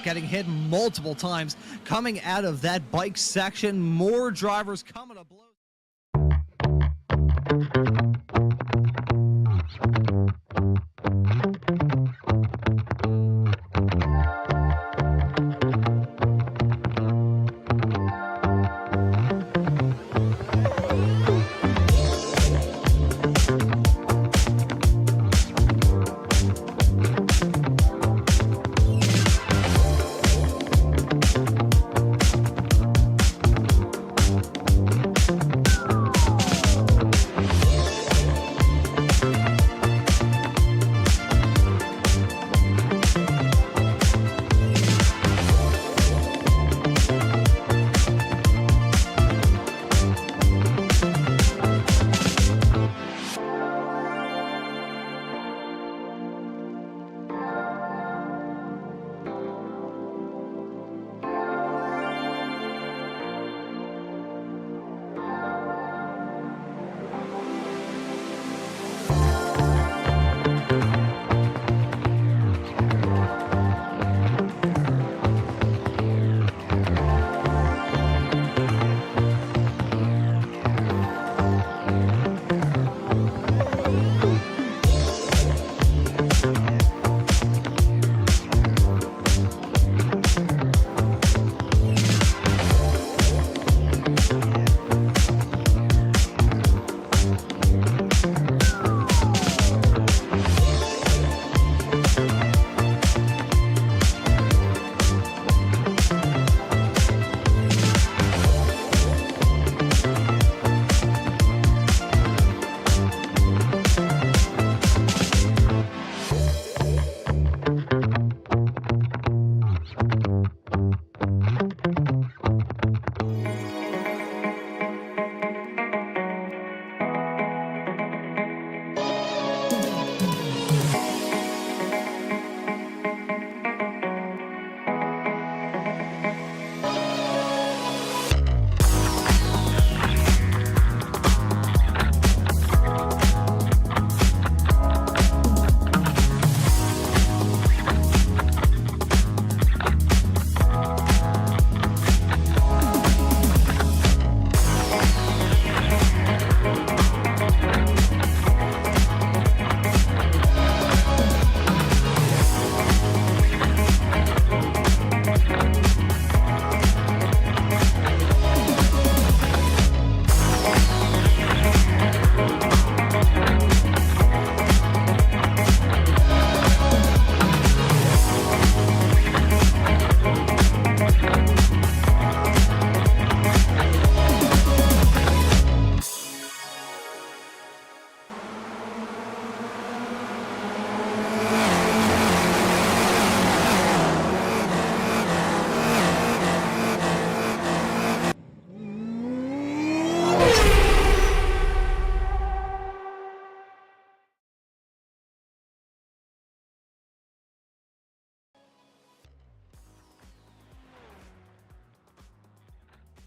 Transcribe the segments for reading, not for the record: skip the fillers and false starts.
getting hit multiple times coming out of that bike section. More drivers coming to blows.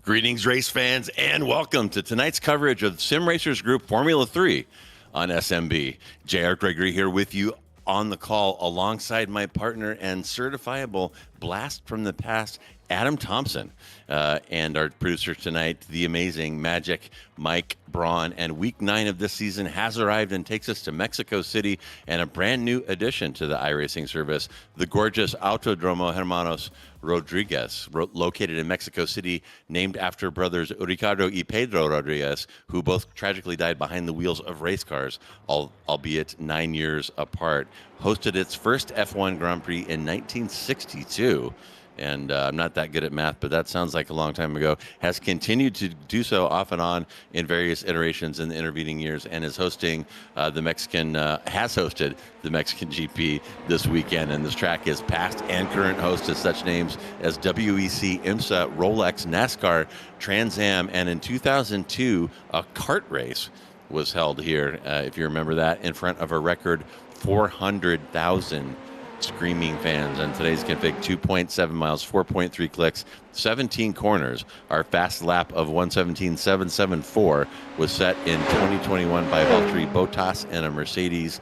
Greetings, race fans, and welcome to tonight's coverage of Sim Racers Group Formula 3 on SMB. JR Gregory here with you on the call alongside my partner and certifiable blast from the past, Adam Thompson, and our producer tonight, the amazing Magic Mike Braun. And week 9 of this season has arrived and takes us to Mexico City and a brand new addition to the iRacing service, the gorgeous Autodromo Hermanos Rodriguez, located in Mexico City, named after brothers Ricardo y Pedro Rodriguez, who both tragically died behind the wheels of race cars, albeit 9 years apart. Hosted its first F1 Grand Prix in 1962. And I'm not that good at math, but that sounds like a long time ago, has continued to do so off and on in various iterations in the intervening years, and is hosting has hosted the Mexican GP this weekend. And this track is past and current host to such names as WEC, IMSA, Rolex, NASCAR, Trans Am, and in 2002, a kart race was held here, if you remember that, in front of a record 400,000 screaming fans. And today's config, 2.7 miles, 4.3 clicks, 17 corners. Our fast lap of 117.774 was set in 2021 by Valtteri Bottas and a Mercedes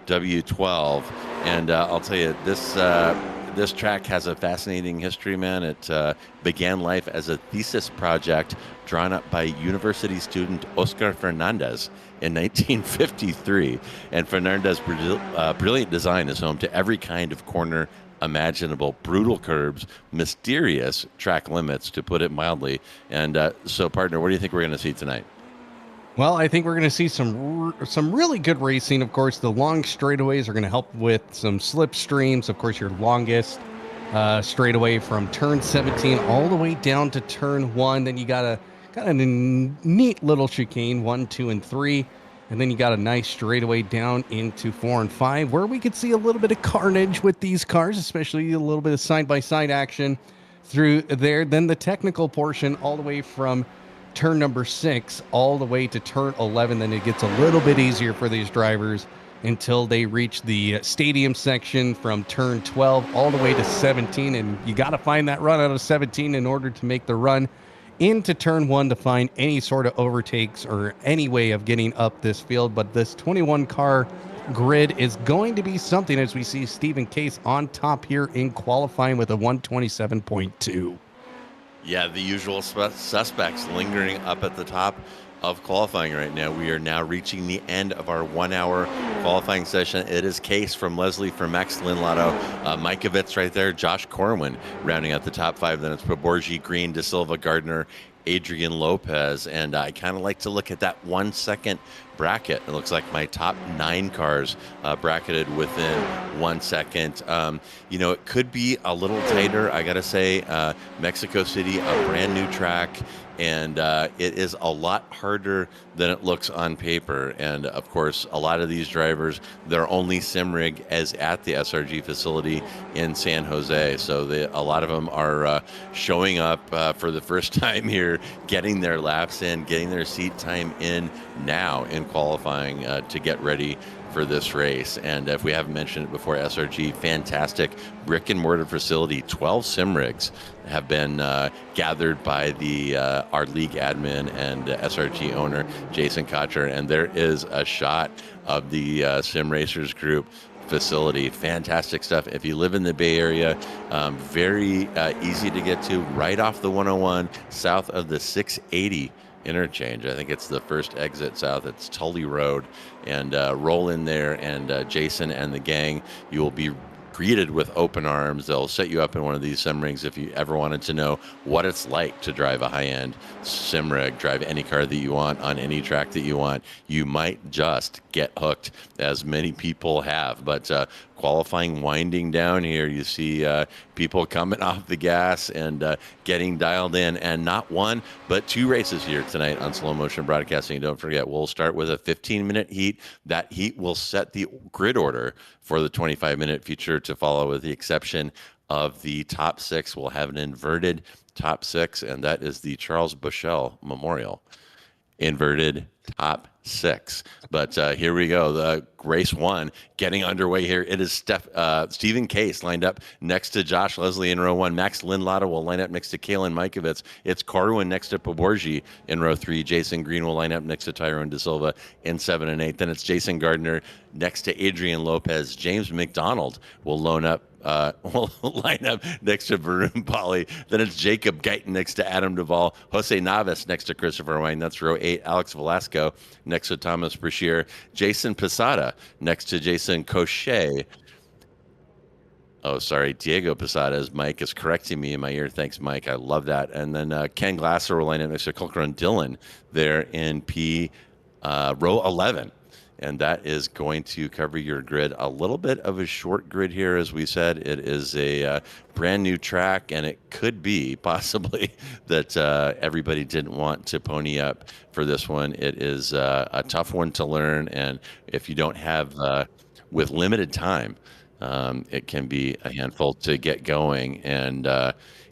W12. And I'll tell you, this track has a fascinating history, man. It began life as a thesis project drawn up by university student Oscar Fernandez in 1953. And Fernandez's brilliant design is home to every kind of corner imaginable, brutal curbs, mysterious track limits, to put it mildly. And so, partner, what do you think we're going to see tonight? Well, I think we're going to see some really good racing. Of course, the long straightaways are going to help with some slipstreams. Of course, your longest straightaway from turn 17 all the way down to turn 1. Then you got a neat little chicane, 1, 2, and 3. And then you got a nice straightaway down into 4 and 5, where we could see a little bit of carnage with these cars, especially a little bit of side-by-side action through there. Then the technical portion all the way from turn number 6 all the way to turn 11. Then it gets a little bit easier for these drivers until they reach the stadium section from turn 12 all the way to 17. And you got to find that run out of 17 in order to make the run into turn 1 to find any sort of overtakes or any way of getting up this field. But this 21 car grid is going to be something, as we see Stephen Case on top here in qualifying with a 127.2. Yeah, the usual suspects lingering up at the top of qualifying right now. We are now reaching the end of our 1 hour qualifying session. It is Case from Leslie, from Max Lindlato, Mikovits right there, Josh Corwin rounding out the top 5. Then it's Paborgi, Green, De Silva, Gardner, Adrian Lopez. And I kind of like to look at that 1 second bracket. It looks like my top 9 cars bracketed within 1 second. It could be a little tighter. I got to say, Mexico City, a brand new track. And it is a lot harder than it looks on paper. And of course, a lot of these drivers, their only sim rig is at the SRG facility in San Jose. So a lot of them are showing up for the first time here, getting their laps in, getting their seat time in now in qualifying to get ready for this race. And if we haven't mentioned it before, SRG, fantastic brick and mortar facility. 12 sim rigs have been gathered by our league admin and SRG owner, Jason Cotcher. And there is a shot of the Sim Racers Group facility. Fantastic stuff. If you live in the Bay Area, very easy to get to, right off the 101, south of the 680 interchange. I think it's the first exit south. It's Tully Road. And roll in there, and Jason and the gang, you will be greeted with open arms. They'll set you up in one of these sim rigs. If you ever wanted to know what it's like to drive a high-end sim rig, drive any car that you want on any track that you want, you might just get hooked, as many people have. But qualifying winding down here, you see people coming off the gas and getting dialed in, and not one but 2 races here tonight on Slow Motion Broadcasting. Don't forget, we'll start with a 15-minute heat. That heat will set the grid order for the 25-minute feature to follow, with the exception of the top 6. We'll have an inverted top 6, and that is the Charles Bushell Memorial inverted top 6. But here we go. The race 1 getting underway here. It is Stephen Case lined up next to Josh Leslie in row 1. Max Lindlato will line up next to Kalen Mikovits. It's Corwin next to Paborgi in row 3. Jason Green will line up next to Tyrone De Silva in 7 and 8. Then it's Jason Gardner next to Adrian Lopez. James McDonald will line up next to Varun Pali. Then it's Jacob Guyton next to Adam Duvall. Jose Navas next to Christopher Wine. That's row 8. Alex Velasco next to Thomas Brashear. Jason Posada next to Jason Cochet. Oh, sorry. Diego Posada's mic is correcting me in my ear. Thanks, Mike. I love that. And then Ken Glasser will line up next to Colquhoun Dillon there in row 11. And that is going to cover your grid. A little bit of a short grid here, as we said. It is a brand new track, and it could be possibly that everybody didn't want to pony up for this one. It is a tough one to learn, and if you don't have, with limited time, it can be a handful to get going. And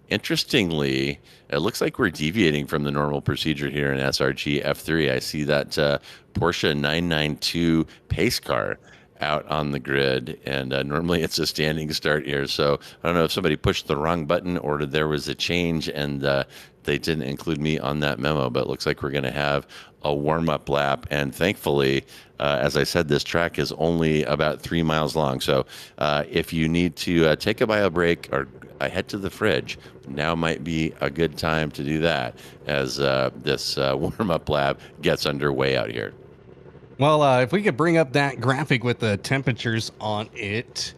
interestingly, it looks like we're deviating from the normal procedure here in SRG F3. I see that Porsche 992 pace car out on the grid, and normally it's a standing start here. So I don't know if somebody pushed the wrong button or there was a change, and they didn't include me on that memo. But it looks like we're going to have a warm-up lap, and thankfully, as I said, this track is only about 3 miles long. So if you need to take a bio break or head to the fridge, now might be a good time to do that as this warm-up lap gets underway out here. Well, if we could bring up that graphic with the temperatures on it,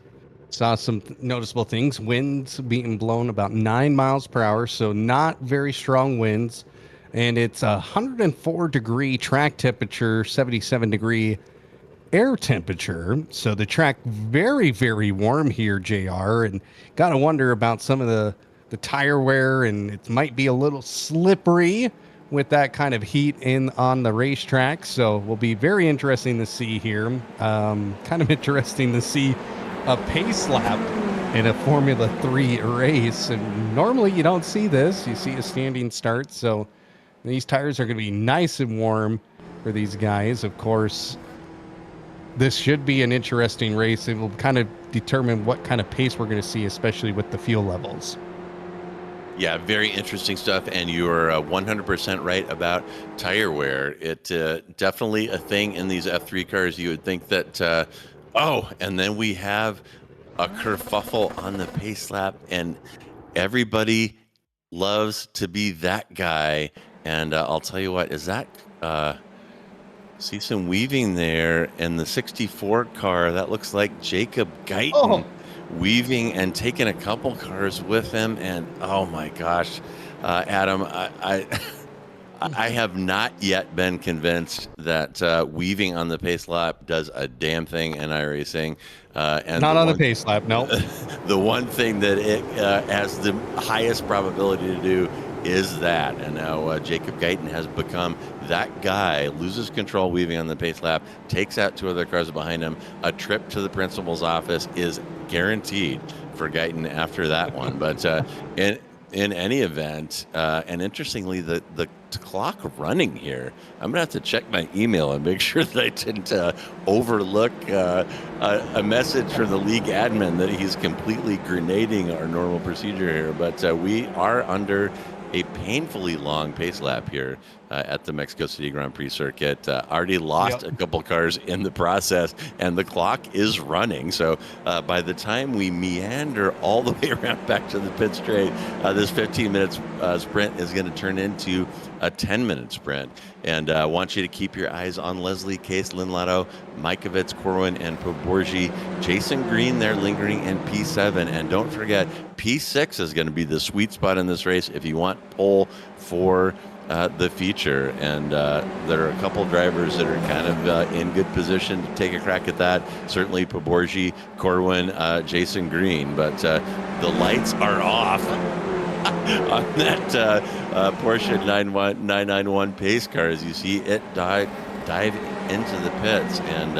saw some noticeable things. Winds being blown about 9 miles per hour, so not very strong winds. And it's 104 degree track temperature, 77 degree air temperature. So the track very, very warm here, JR. And got to wonder about some of the tire wear, and it might be a little slippery with that kind of heat on the racetrack. So will be very interesting to see here. Kind of interesting to see a pace lap in a Formula 3 race. And normally you don't see this. You see a standing start. So these tires are going to be nice and warm for these guys. Of course, this should be an interesting race. It will kind of determine what kind of pace we're going to see, especially with the fuel levels. Yeah, very interesting stuff, and you're 100% right about tire wear. It definitely a thing in these F3 cars. You would think that, and then we have a kerfuffle on the pace lap, and everybody loves to be that guy. And I'll tell you what, is that see some weaving there in the 64 car? That looks like Jacob Guyton. Weaving and taking a couple cars with him, and oh my gosh, Adam, I have not yet been convinced that weaving on the pace lap does a damn thing in iRacing. And not on the pace lap, no. The one thing that it has the highest probability to do is that, and now Jacob Guyton has become that guy. Loses control weaving on the pace lap, takes out 2 other cars behind him. A trip to the principal's office is guaranteed for Guyton after that one. But in any event, and interestingly, the clock running here, I'm gonna have to check my email and make sure that I didn't overlook a message from the league admin that he's completely grenading our normal procedure here. But we are under a painfully long pace lap here at the Mexico City Grand Prix circuit. Already lost a couple cars in the process, and the clock is running. So by the time we meander all the way around back to the pit straight, this 15-minute sprint is going to turn into a 10-minute sprint. And I want you to keep your eyes on Leslie Case, Lynn Lotto, Mikovits, Corwin, and Poborgi. Jason Green there lingering in P7. And don't forget, P6 is going to be the sweet spot in this race if you want pole for the feature. And there are a couple drivers that are kind of in good position to take a crack at that. Certainly Poborgi, Corwin, Jason Green. But the lights are off on that Porsche 991 pace car, as you see it dive into the pits. And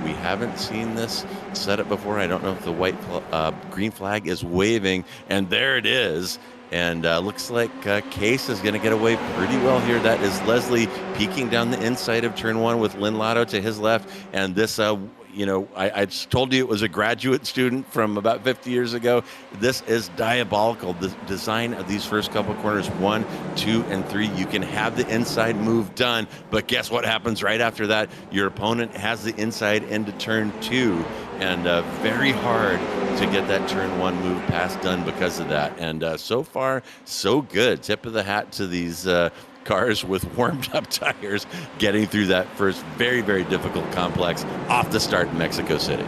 we haven't seen this setup before. I don't know if the green flag is waving, and there it is. And looks like Case is going to get away pretty well here. That is Leslie peeking down the inside of turn 1 with Lynn Lotto to his left. And this, I told you it was a graduate student from about 50 years ago. This is diabolical. The design of these first couple corners, 1, 2, and 3, you can have the inside move done, but guess what happens right after that? Your opponent has the inside into turn 2, and very hard to get that turn 1 move pass done because of that. And so far, so good. Tip of the hat to these cars with warmed up tires getting through that first very, very difficult complex off the start in Mexico City.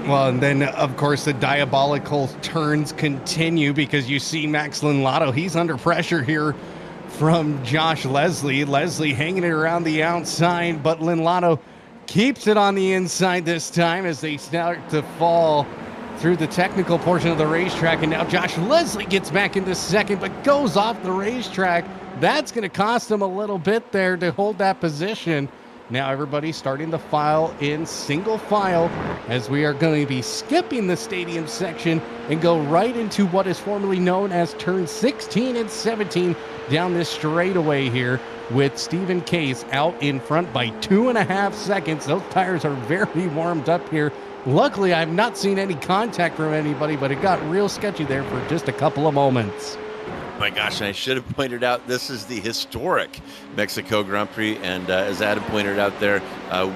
Well, and then, of course, the diabolical turns continue because you see Max Lynn Lotto. He's under pressure here from Josh Leslie. Leslie hanging it around the outside, but Lynn Lotto keeps it on the inside this time as they start to fall through the technical portion of the racetrack. And now Josh Leslie gets back into second, but goes off the racetrack. That's going to cost him a little bit there to hold that position. Now everybody's starting to file in single file as we are going to be skipping the stadium section and go right into what is formerly known as turn 16 and 17 down this straightaway here, with Stephen Case out in front by 2.5 seconds. Those tires are very warmed up here. Luckily, I've not seen any contact from anybody, but it got real sketchy there for just a couple of moments. My gosh, I should have pointed out this is the historic Mexico Grand Prix, and as Adam pointed out there,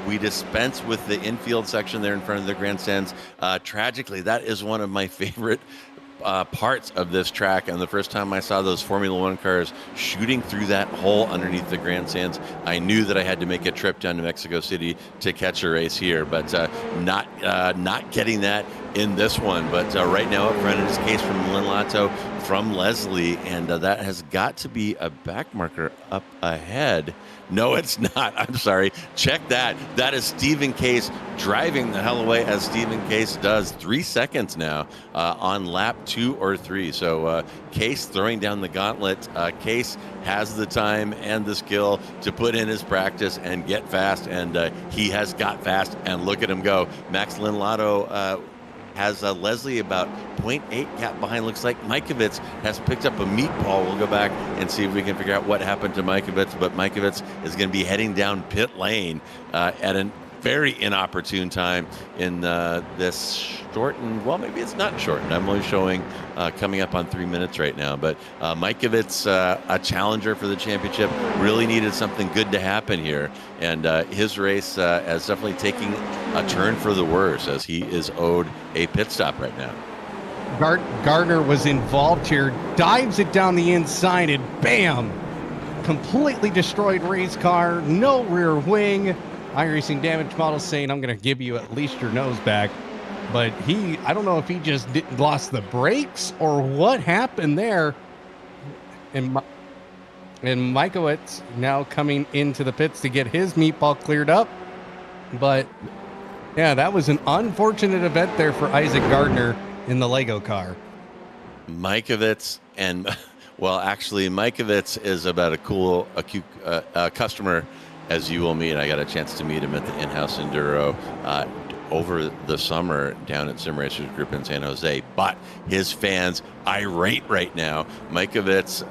we dispense with the infield section there in front of the grandstands. Tragically, that is one of my favorite parts of this track, and the first time I saw those Formula One cars shooting through that hole underneath the grandstands, I knew that I had to make a trip down to Mexico City to catch a race here, but not getting that in this one. But right now up front, in this case from Linlato, from Leslie, and that has got to be a back marker up ahead. No, it's not. I'm sorry. Check that. That is Stephen Case driving the hell away, as Stephen Case does. 3 seconds now on lap 2 or 3. So Case throwing down the gauntlet. Case has the time and the skill to put in his practice and get fast, and he has got fast, and look at him go. Max Linlato has Leslie about 0.8 gap behind. Looks like Mikovits has picked up a meatball. We'll go back and see if we can figure out what happened to Mikovits, but Mikovits is going to be heading down pit lane at a very inopportune time in this shortened, well, maybe it's not shortened. I'm only showing coming up on 3 minutes right now, but Mikovits, a challenger for the championship, really needed something good to happen here, and his race is definitely taking a turn for the worse, as he is owed a pit stop right now. Gardner was involved here, dives it down the inside, and bam! Completely destroyed race car, no rear wing. iRacing Damage Model saying, I'm going to give you at least your nose back. But I don't know if he just lost the brakes or what happened there. And Mikovits now coming into the pits to get his meatball cleared up. But yeah, that was an unfortunate event there for Isaac Gardner in the Lego car. Mikovits and, well, actually, Mikovits is about a cool customer as you will meet. I got a chance to meet him at the in-house Enduro over the summer down at Sim Racers Group in San Jose. But his fans irate right now. Mikovits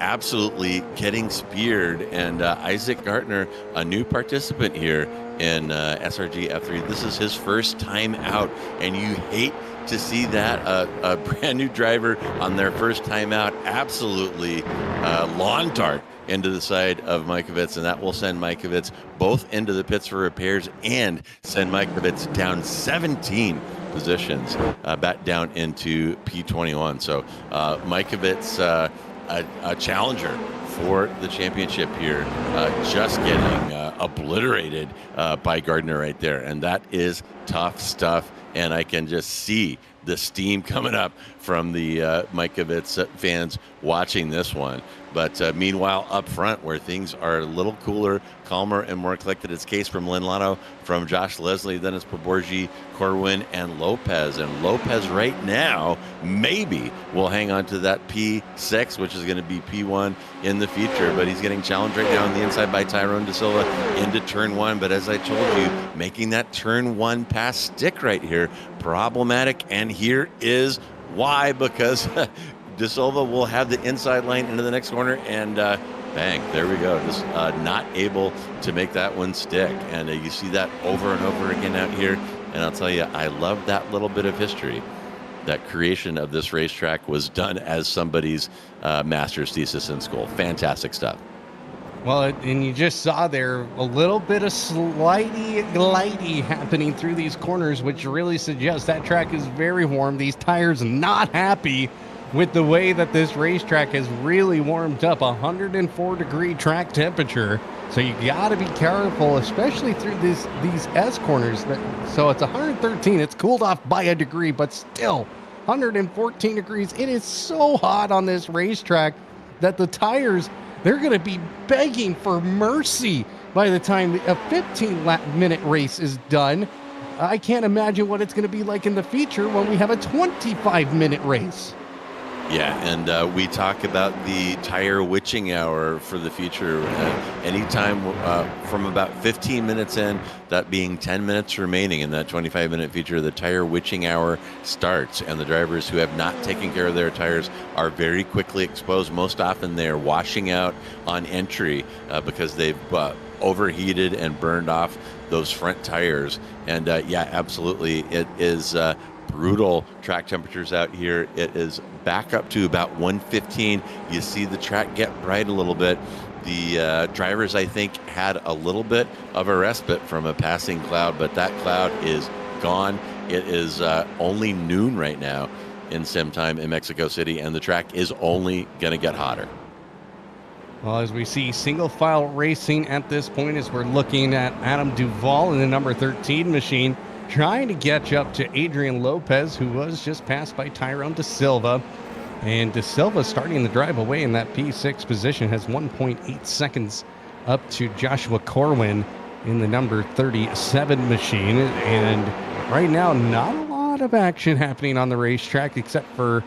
absolutely getting speared, and Isaac Gardner, a new participant here in SRG F3. This is his first time out, and you hate to see that a brand new driver on their first time out absolutely lawn dart into the side of Mikovits, and that will send Mikovits both into the pits for repairs and send Mikovits down 17 positions back down into P21. So Mikovits, a challenger for the championship here, just getting obliterated by Gardner right there, and that is tough stuff. And I can just see the steam coming up from the Mikovits fans watching this one. But meanwhile, up front, where things are a little cooler, calmer, and more collected, it's Case from Linlato, from Josh Leslie, then it's Paborgi, Corwin, and Lopez. And Lopez right now maybe will hang on to that P6, which is going to be P1 in the future. But he's getting challenged right now on the inside by Tyrone De Silva into turn 1. But as I told you, making that turn 1 pass stick right here, problematic. And here is why, because De Silva will have the inside lane into the next corner, and bang, there we go. Just not able to make that one stick. And you see that over and over again out here. And I'll tell you, I love that little bit of history. That creation of this racetrack was done as somebody's master's thesis in school. Fantastic stuff. Well, and you just saw there a little bit of glidey happening through these corners, which really suggests that track is very warm. These tires not happy with the way that this racetrack has really warmed up. 104-degree track temperature. So you got to be careful, especially through these S corners. So it's 113. It's cooled off by a degree, but still 114 degrees. It is so hot on this racetrack that the tires, they're going to be begging for mercy by the time a 15-minute race is done. I can't imagine what it's going to be like in the future when we have a 25-minute race. Yeah, and we talk about the tire witching hour for the future. Anytime from about 15 minutes in, that being 10 minutes remaining in that 25-minute feature, the tire witching hour starts, and the drivers who have not taken care of their tires are very quickly exposed. Most often they're washing out on entry because they've overheated and burned off those front tires. And yeah, absolutely, it is brutal track temperatures out here. It is back up to about 115. You see the track get bright a little bit. The drivers, I think, had a little bit of a respite from a passing cloud, but that cloud is gone. It is only noon right now in sim time in Mexico City, and the track is only going to get hotter. Well, as we see single file racing at this point, as we're looking at Adam Duvall in the number 13 machine, trying to catch up to Adrian Lopez, who was just passed by Tyrone De Silva. And De Silva starting the drive away in that P6 position, has 1.8 seconds up to Joshua Corwin in the number 37 machine. And right now, not a lot of action happening on the racetrack except for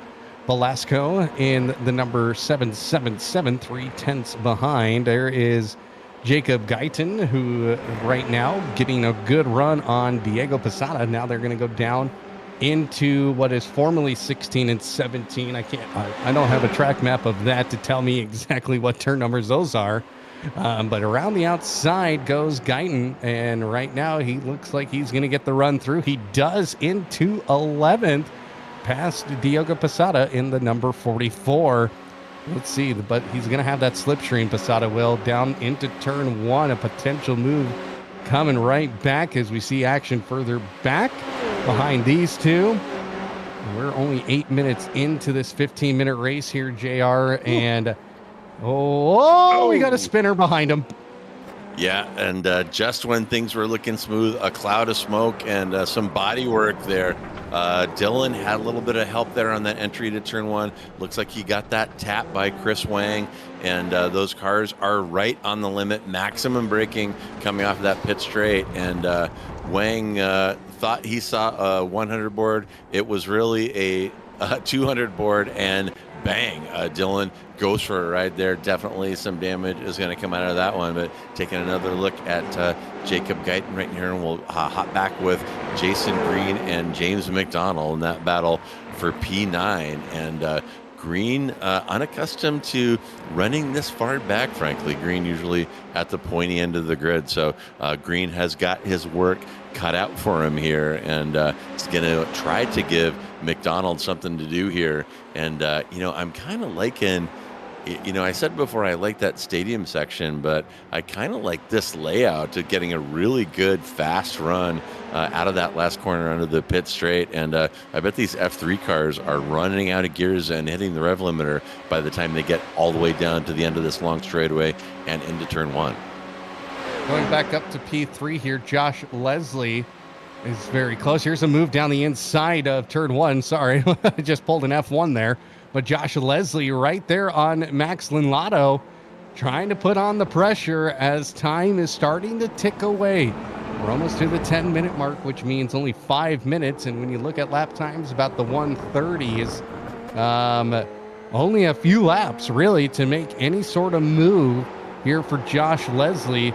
Velasco in the number 777, 3/10 behind. There is Jacob Guyton, who right now getting a good run on Diego Posada. Now they're going to go down into what is formerly 16 and 17. I don't have a track map of that to tell me exactly what turn numbers those are. But around the outside goes Guyton, and right now he looks like he's going to get the run through. He does into 11th, past Diego Posada in the number 44. Let's see, but he's going to have that slipstream, Posada will, down into turn one, a potential move coming right back as we see action further back behind these two. We're only 8 minutes into this 15-minute race here, JR, and we got a spinner behind him. Yeah, and just when things were looking smooth, a cloud of smoke and some body work there. Dylan had a little bit of help there on that entry to turn one. Looks like he got that tap by Chris Wang, and those cars are right on the limit. Maximum braking coming off of that pit straight, and Wang thought he saw a 100 board. It was really a 200 board, and bang, Dylan goes for a ride there. Definitely some damage is going to come out of that one, but taking another look at Jacob Guyton right here, and we'll hop back with Jason Green and James McDonald in that battle for P9. And Green, unaccustomed to running this far back, frankly. Green usually at the pointy end of the grid, so Green has got his work cut out for him here, and he's going to try to give McDonald something to do here. And I'm kind of liking, I said before I like that stadium section, but I kind of like this layout to getting a really good fast run out of that last corner under the pit straight. And I bet these F3 cars are running out of gears and hitting the rev limiter by the time they get all the way down to the end of this long straightaway and into turn one. Going back up to P3 here, Josh Leslie is very close. Here's a move down the inside of turn one. Sorry, I just pulled an F1 there. But Josh Leslie right there on Max Linlato, trying to put on the pressure as time is starting to tick away. We're almost to the 10-minute mark, which means only 5 minutes. And when you look at lap times, about the 130s, only a few laps really to make any sort of move here for Josh Leslie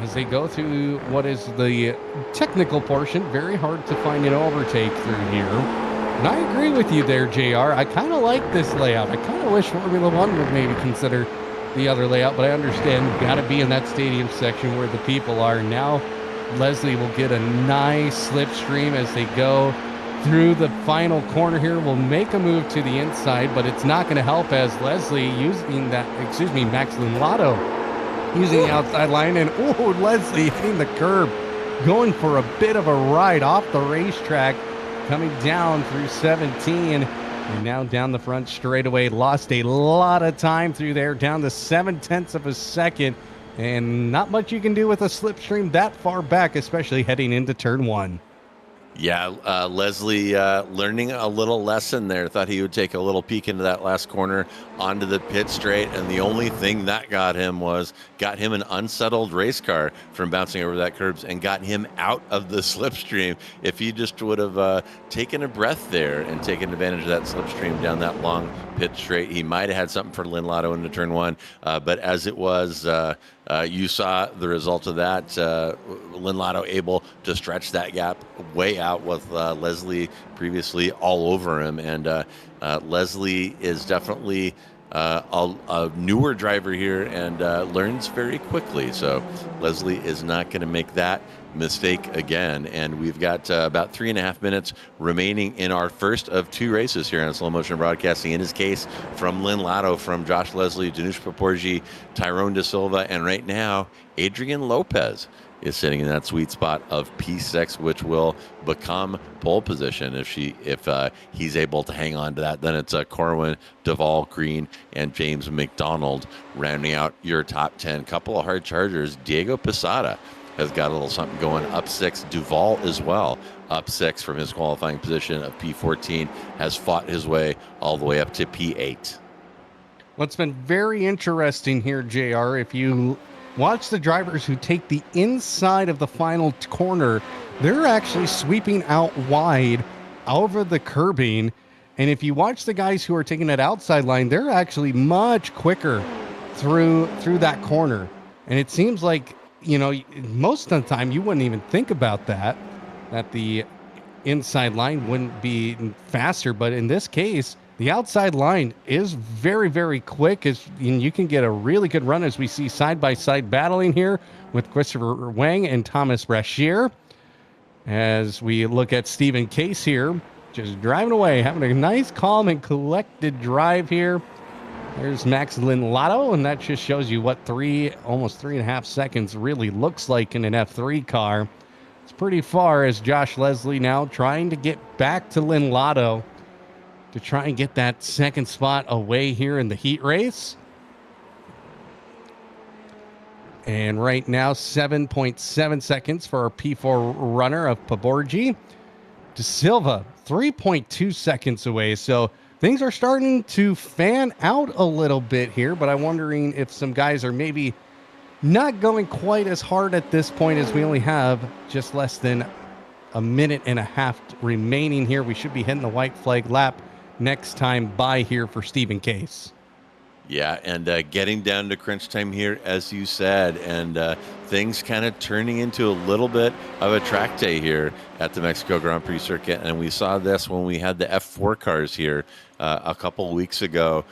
as they go through what is the technical portion. Very hard to find an overtake through here. And I agree with you there, JR. I kind of like this layout. I kind of wish Formula One would maybe consider the other layout, but I understand you've got to be in that stadium section where the people are. Now Leslie will get a nice slipstream as they go through the final corner here. Will make a move to the inside, but it's not going to help as Leslie Max Linlato using the outside line, and Leslie hitting the curb, going for a bit of a ride off the racetrack, coming down through 17, and now down the front straightaway. Lost a lot of time through there, down to 0.7 of a second, and not much you can do with a slipstream that far back, especially heading into turn one. Yeah, Leslie learning a little lesson there. Thought he would take a little peek into that last corner onto the pit straight, and the only thing that got him an unsettled race car from bouncing over that curbs and got him out of the slipstream. If he just would have taken a breath there and taken advantage of that slipstream down that long pit straight, he might have had something for Lynn Lotto into turn one. But as it was, you saw the result of that. Lynn Lotto able to stretch that gap way out with Leslie previously all over him. And Leslie is definitely a newer driver here and learns very quickly. So Leslie is not going to make that mistake again. And we've got about 3.5 minutes remaining in our first of 2 races here on Slow Motion Broadcasting. In his case, from Lynn Lotto, from Josh Leslie, Danush Paporji, Tyrone De Silva, and right now, Adrian Lopez is sitting in that sweet spot of P6, which will become pole position if he's able to hang on to that. Then it's Corwin, Duvall, Green, and James McDonald rounding out your top 10. Couple of hard chargers. Diego Posada has got a little something going, up 6. Duvall as well, up 6 from his qualifying position of P14, has fought his way all the way up to P8. What's been very interesting here, JR, if you watch the drivers who take the inside of the final corner, they're actually sweeping out wide over the curbing. And if you watch the guys who are taking that outside line, they're actually much quicker through that corner. And it seems like, most of the time you wouldn't even think about that the inside line wouldn't be faster. But in this case, the outside line is very, very quick, and you can get a really good run as we see side-by-side battling here with Christopher Wang and Thomas Brashear. As we look at Stephen Case here, just driving away, having a nice, calm, and collected drive here. There's Max Lynn Lotto, and that just shows you what almost 3.5 seconds really looks like in an F3 car. It's pretty far as Josh Leslie now trying to get back to Lynn Lotto to try and get that second spot away here in the heat race. And right now, 7.7 seconds for our P4 runner of Paborgi. De Silva, 3.2 seconds away. So things are starting to fan out a little bit here, but I'm wondering if some guys are maybe not going quite as hard at this point, as we only have just less than a minute and a half remaining here. We should be hitting the white flag lap next time by here for Stephen Case. Yeah, and getting down to crunch time here, as you said, and things kind of turning into a little bit of a track day here at the Mexico Grand Prix circuit. And we saw this when we had the F4 cars here a couple weeks ago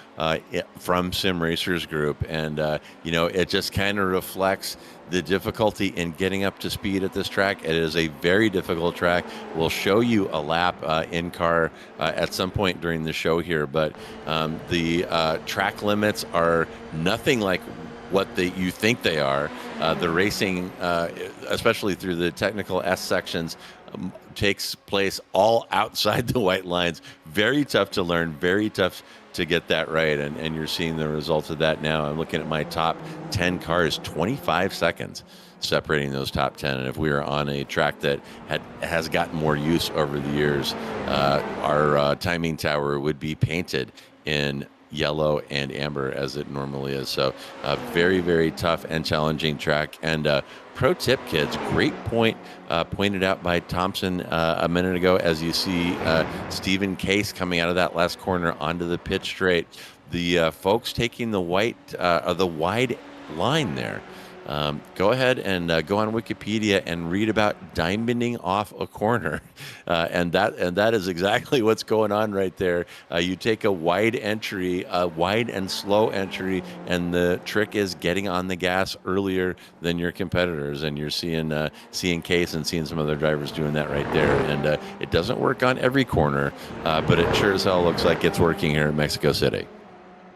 from Sim Racers Group. And, it just kind of reflects the difficulty in getting up to speed at this track. It is a very difficult track. We'll show you a lap in car at some point during the show here, but the track limits are nothing like what you think they are. The racing, especially through the technical S sections, takes place all outside the white lines. Very tough to learn, very tough to get that right, and you're seeing the results of that now. I'm looking at my top 10 cars, 25 seconds separating those top 10. And if we were on a track that has gotten more use over the years, our timing tower would be painted in yellow and amber as it normally is. So very, very tough and challenging track. And pro tip, kids, great point pointed out by Thompson a minute ago, as you see Stephen Case coming out of that last corner onto the pit straight. The folks taking the wide line there. Go ahead and go on Wikipedia and read about diamonding off a corner, and that is exactly what's going on right there. You take a wide entry, a wide and slow entry, and the trick is getting on the gas earlier than your competitors. And you're seeing Case and seeing some other drivers doing that right there. And it doesn't work on every corner, but it sure as hell looks like it's working here in Mexico City.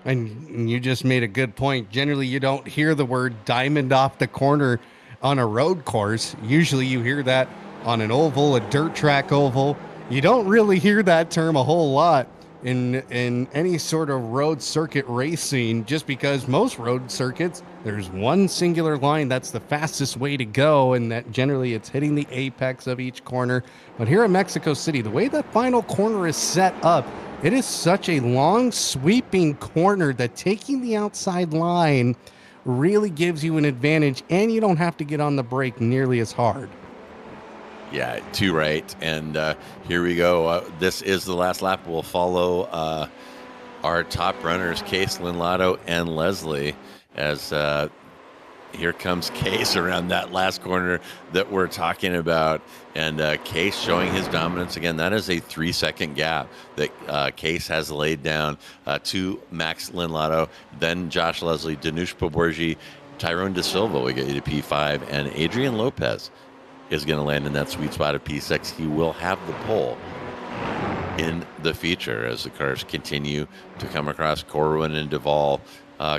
And you just made a good point. Generally, you don't hear the word diamond off the corner on a road course. Usually you hear that on an oval, a dirt track oval. You don't really hear that term a whole lot in any sort of road circuit racing, just because most road circuits, there's one singular line that's the fastest way to go, and that generally it's hitting the apex of each corner. But here in Mexico City, the way that final corner is set up, it is such a long sweeping corner that taking the outside line really gives you an advantage, and you don't have to get on the brake nearly as hard. Yeah, two right. And here we go. This is the last lap. We'll follow our top runners, Case, Linlato, and Leslie, as here comes Case around that last corner that we're talking about. And Case showing his dominance again. That is a 3-second gap that Case has laid down to Max Linlato, then Josh Leslie, Danush Poborji, Tyrone De Silva. We get you to P5, and Adrian Lopez is going to land in that sweet spot of P6. He will have the pole in the feature as the cars continue to come across. Corwin and Duvall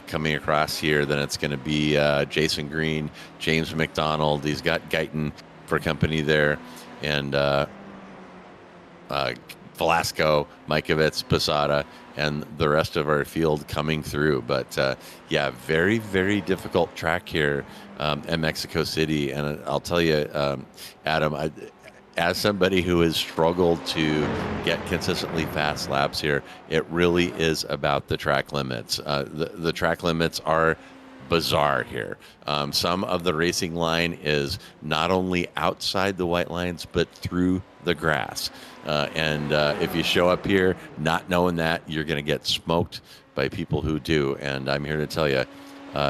coming across here. Then it's going to be Jason Green, James McDonald. He's got Guyton for company there, and Velasco, Mikovits, Posada, and the rest of our field coming through. But yeah, very, very difficult track here at Mexico City. And I'll tell you, Adam, as somebody who has struggled to get consistently fast laps here, it really is about the track limits. The track limits are bizarre here. Some of the racing line is not only outside the white lines, but through the grass. And if you show up here not knowing that, you're going to get smoked by people who do. And I'm here to tell you,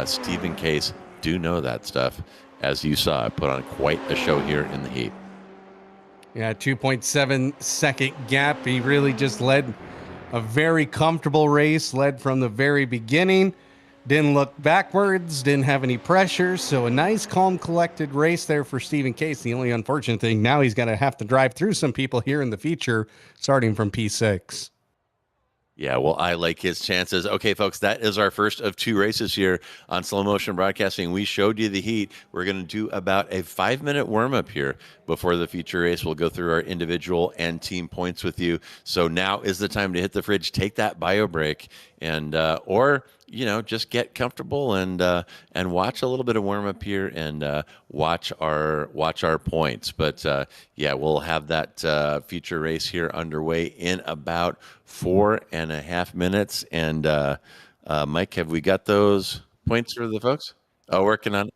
Steve and Case do know that stuff. As you saw, put on quite a show here in the heat. Yeah, 2.7 second gap. He really just led a very comfortable race, led from the very beginning. Didn't look backwards, didn't have any pressure. So a nice, calm, collected race there for Stephen Case. The only unfortunate thing, now he's going to have to drive through some people here in the feature, starting from P6. Yeah, well, I like his chances. Okay, folks, that is our first of two races here on Slow Motion Broadcasting. We showed you the heat. We're going to do about a 5-minute warm-up here before the feature race. We'll go through our individual and team points with you. So now is the time to hit the fridge, take that bio break, and or just get comfortable and watch a little bit of warm up here and watch our points. But yeah, we'll have that feature race here underway in about 4.5 minutes. And Mike, have we got those points for the folks? Oh, working on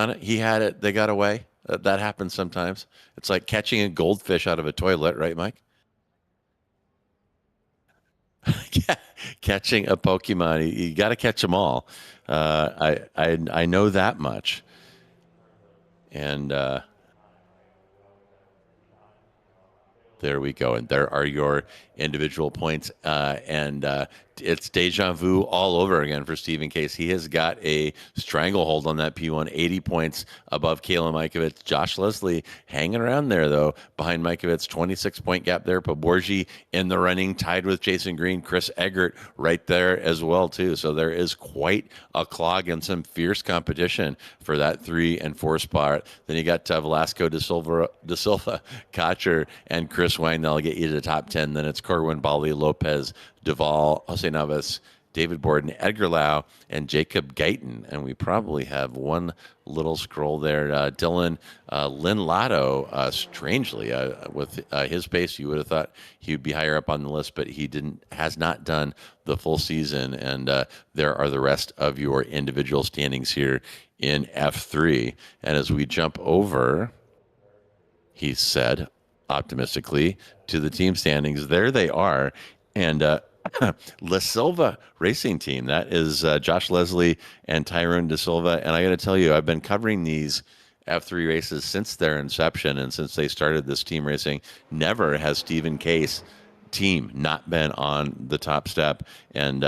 it. He had it. They got away. That happens sometimes. It's like catching a goldfish out of a toilet, right, Mike? Catching a Pokemon, you got to catch them all. I know that much. And there we go. And there are your individual points. And it's deja vu all over again for Stephen Case. He has got a stranglehold on that P1, 80 points above Kayla Mikovits. Josh Leslie hanging around there, though, behind Mikovits, 26-point gap there. Poborji in the running, tied with Jason Green. Chris Eggert right there as well, too. So there is quite a clog and some fierce competition for that 3 and 4 spot. Then you got Velasco, De Silva, Cotcher, and Chris Wang. That'll get you to the top 10. Then it's Corwin, Bali, Lopez, Duvall, Jose Navas, David Borden, Edgar Lau, and Jacob Guyton. And we probably have one little scroll there. Dylan Linlato, strangely, with his pace, you would have thought he would be higher up on the list, but he has not done the full season. And there are the rest of your individual standings here in F3. And as we jump over, he said optimistically, to the team standings, there they are. And La Silva Racing Team, that is Josh Leslie and Tyrone De Silva. And I got to tell you, I've been covering these F3 races since their inception and since they started this team racing. Never has Stephen Case team not been on the top step. And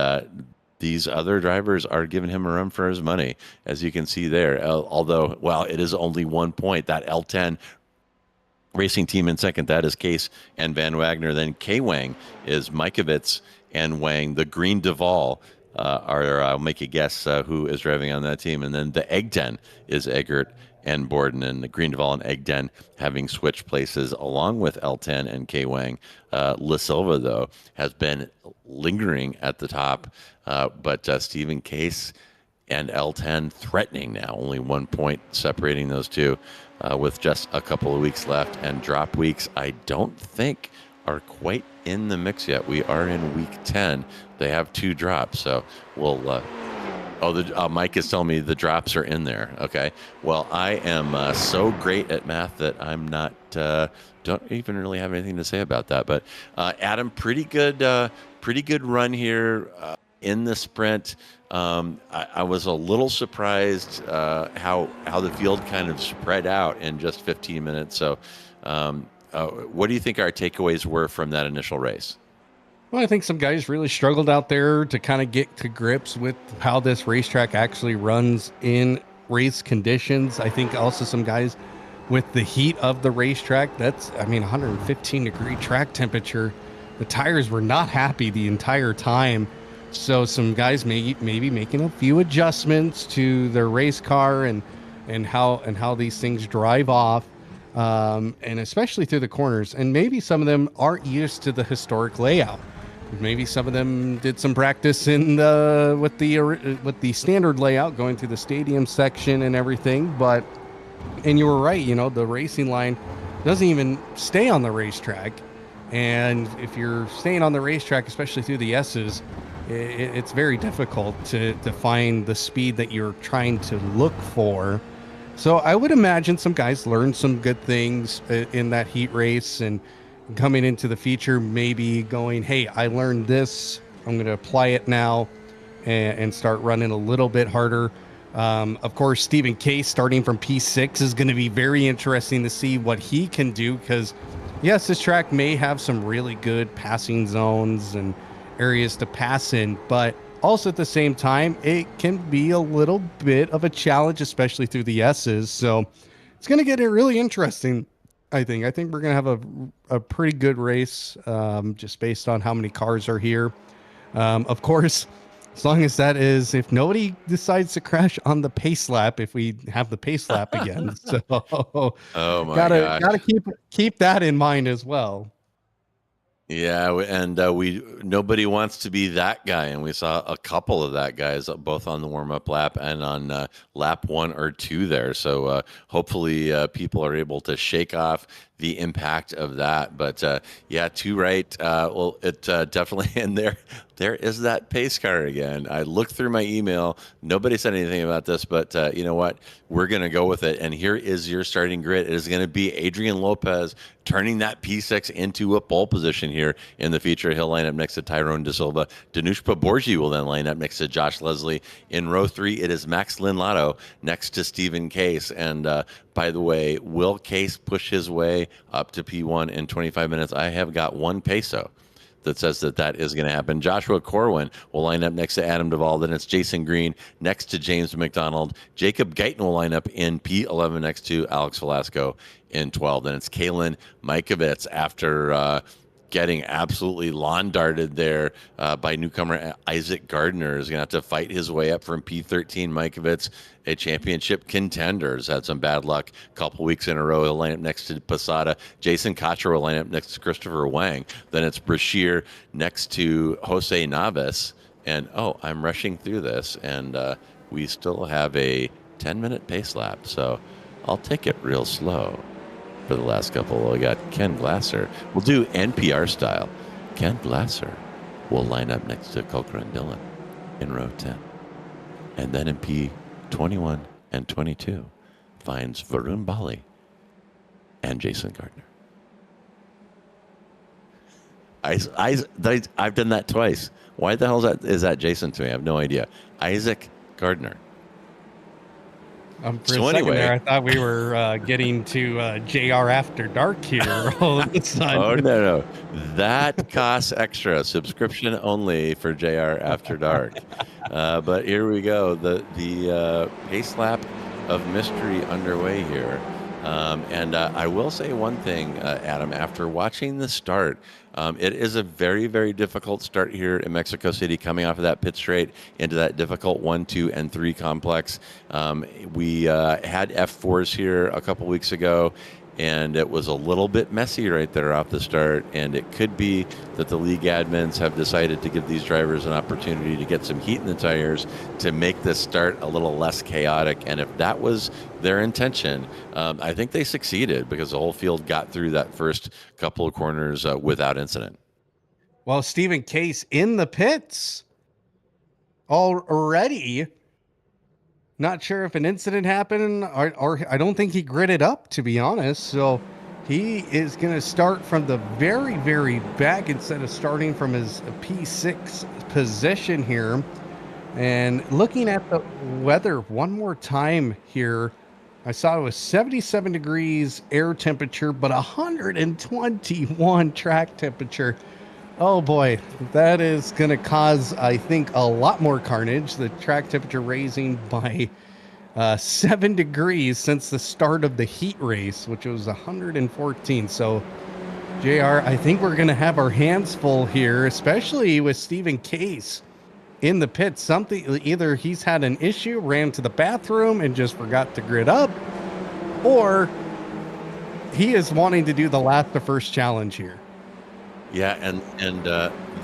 these other drivers are giving him a run for his money, as you can see there. Although, well, it is only 1 point. That L10 Racing Team in second, that is Case and Van Wagner. Then K Wang is Mikovits and Wang. The Green Duvall I'll make a guess who is driving on that team. And then the Egg 10 is Eggert and Borden, and the Greenval and Egden having switched places along with L10 and K Wang. La Silva, though, has been lingering at the top, but Stephen Case and L10 threatening now, only 1 point separating those two, with just a couple of weeks left. And drop weeks, I don't think, are quite in the mix yet. We are in week 10. They have 2 drops, so we'll Mike is telling me the drops are in there. Okay, well, I am so great at math that I'm not don't even really have anything to say about that. But Adam, pretty good run here in the sprint. I was a little surprised how the field kind of spread out in just 15 minutes. So what do you think our takeaways were from that initial race? Well, I think some guys really struggled out there to kind of get to grips with how this racetrack actually runs in race conditions. I think also some guys with the heat of the racetrack, 115 degree track temperature. The tires were not happy the entire time. So some guys maybe making a few adjustments to their race car and how these things drive off. And especially through the corners, and maybe some of them aren't used to the historic layout. Maybe some of them did some practice with the standard layout, going through the stadium section and everything. And you were right, the racing line doesn't even stay on the racetrack. And if you're staying on the racetrack, especially through the S's, it's very difficult to find the speed that you're trying to look for. So I would imagine some guys learned some good things in that heat race, and coming into the feature, maybe going, hey, I learned this, I'm going to apply it now and start running a little bit harder. Of course, Stephen Case starting from P6 is going to be very interesting to see what he can do, because yes, this track may have some really good passing zones and areas to pass in, but also at the same time, it can be a little bit of a challenge, especially through the S's. So it's going to get really interesting, I think. I think we're going to have a pretty good race, just based on how many cars are here. Of course, as long as that is, if nobody decides to crash on the pace lap, if we have the pace lap again. So oh my gotta gosh. keep that in mind as well. Yeah, and nobody wants to be that guy, and we saw a couple of that guys both on the warm-up lap and on lap 1 or 2 there. So hopefully people are able to shake off the impact of that. But yeah, too right. Well, it definitely, and there is that pace car again. I looked through my email. Nobody said anything about this, but you know what? We're going to go with it. And here is your starting grid. It is going to be Adrian Lopez turning that P6 into a pole position here in the feature. He'll line up next to Tyrone De Silva. Danushka Borgi will then line up next to Josh Leslie. In row 3, it is Max Linlato next to Stephen Case. And by the way, will Case push his way up to P1 in 25 minutes? I have got 1 peso that says that is going to happen. Joshua Corwin will line up next to Adam Duvall. Then it's Jason Green next to James McDonald. Jacob Guyton will line up in P11 next to Alex Velasco in 12. Then it's Kalen Mikovits after getting absolutely lawn darted there by newcomer Isaac Gardner, is going to have to fight his way up from P13. Mikovits, a championship contender, has had some bad luck a couple weeks in a row. He'll line up next to Posada. Jason Cotcher will line up next to Christopher Wang. Then it's Brashear next to Jose Navas. And, I'm rushing through this, and we still have a 10-minute pace lap, so I'll take it real slow. For the last couple, we got Ken Glasser. We'll do NPR style. Ken Glasser will line up next to Cochran Dillon in row 10. And then in P21 and 22 finds Varun Bali and Jason Gardner. I've done that twice. Why the hell is that Jason to me? I have no idea. Isaac Gardner. For a second there, I thought we were getting to JR After Dark here all of a sudden. Oh, no. That costs extra. Subscription only for JR After Dark. But here we go. The pace lap of mystery underway here. And I will say one thing, Adam, after watching the start, it is a very, very difficult start here in Mexico City, coming off of that pit straight into that difficult 1, 2, and 3 complex. We had F4s here a couple weeks ago, and it was a little bit messy right there off the start, and it could be that the league admins have decided to give these drivers an opportunity to get some heat in the tires to make this start a little less chaotic. And if that was their intention, I think they succeeded, because the whole field got through that first couple of corners without incident. Well, Stephen Case in the pits already. Not sure if an incident happened, or I don't think he gridded up, to be honest. So he is going to start from the very, very back instead of starting from his P6 position here. And looking at the weather one more time here, I saw it was 77 degrees air temperature, but 121 track temperature. Oh boy, that is going to cause, I think, a lot more carnage. The track temperature raising by 7 degrees since the start of the heat race, which was 114. So, JR, I think we're going to have our hands full here, especially with Stephen Case in the pit. Something, either he's had an issue, ran to the bathroom and just forgot to grid up, or he is wanting to do the last to first challenge here. Yeah, and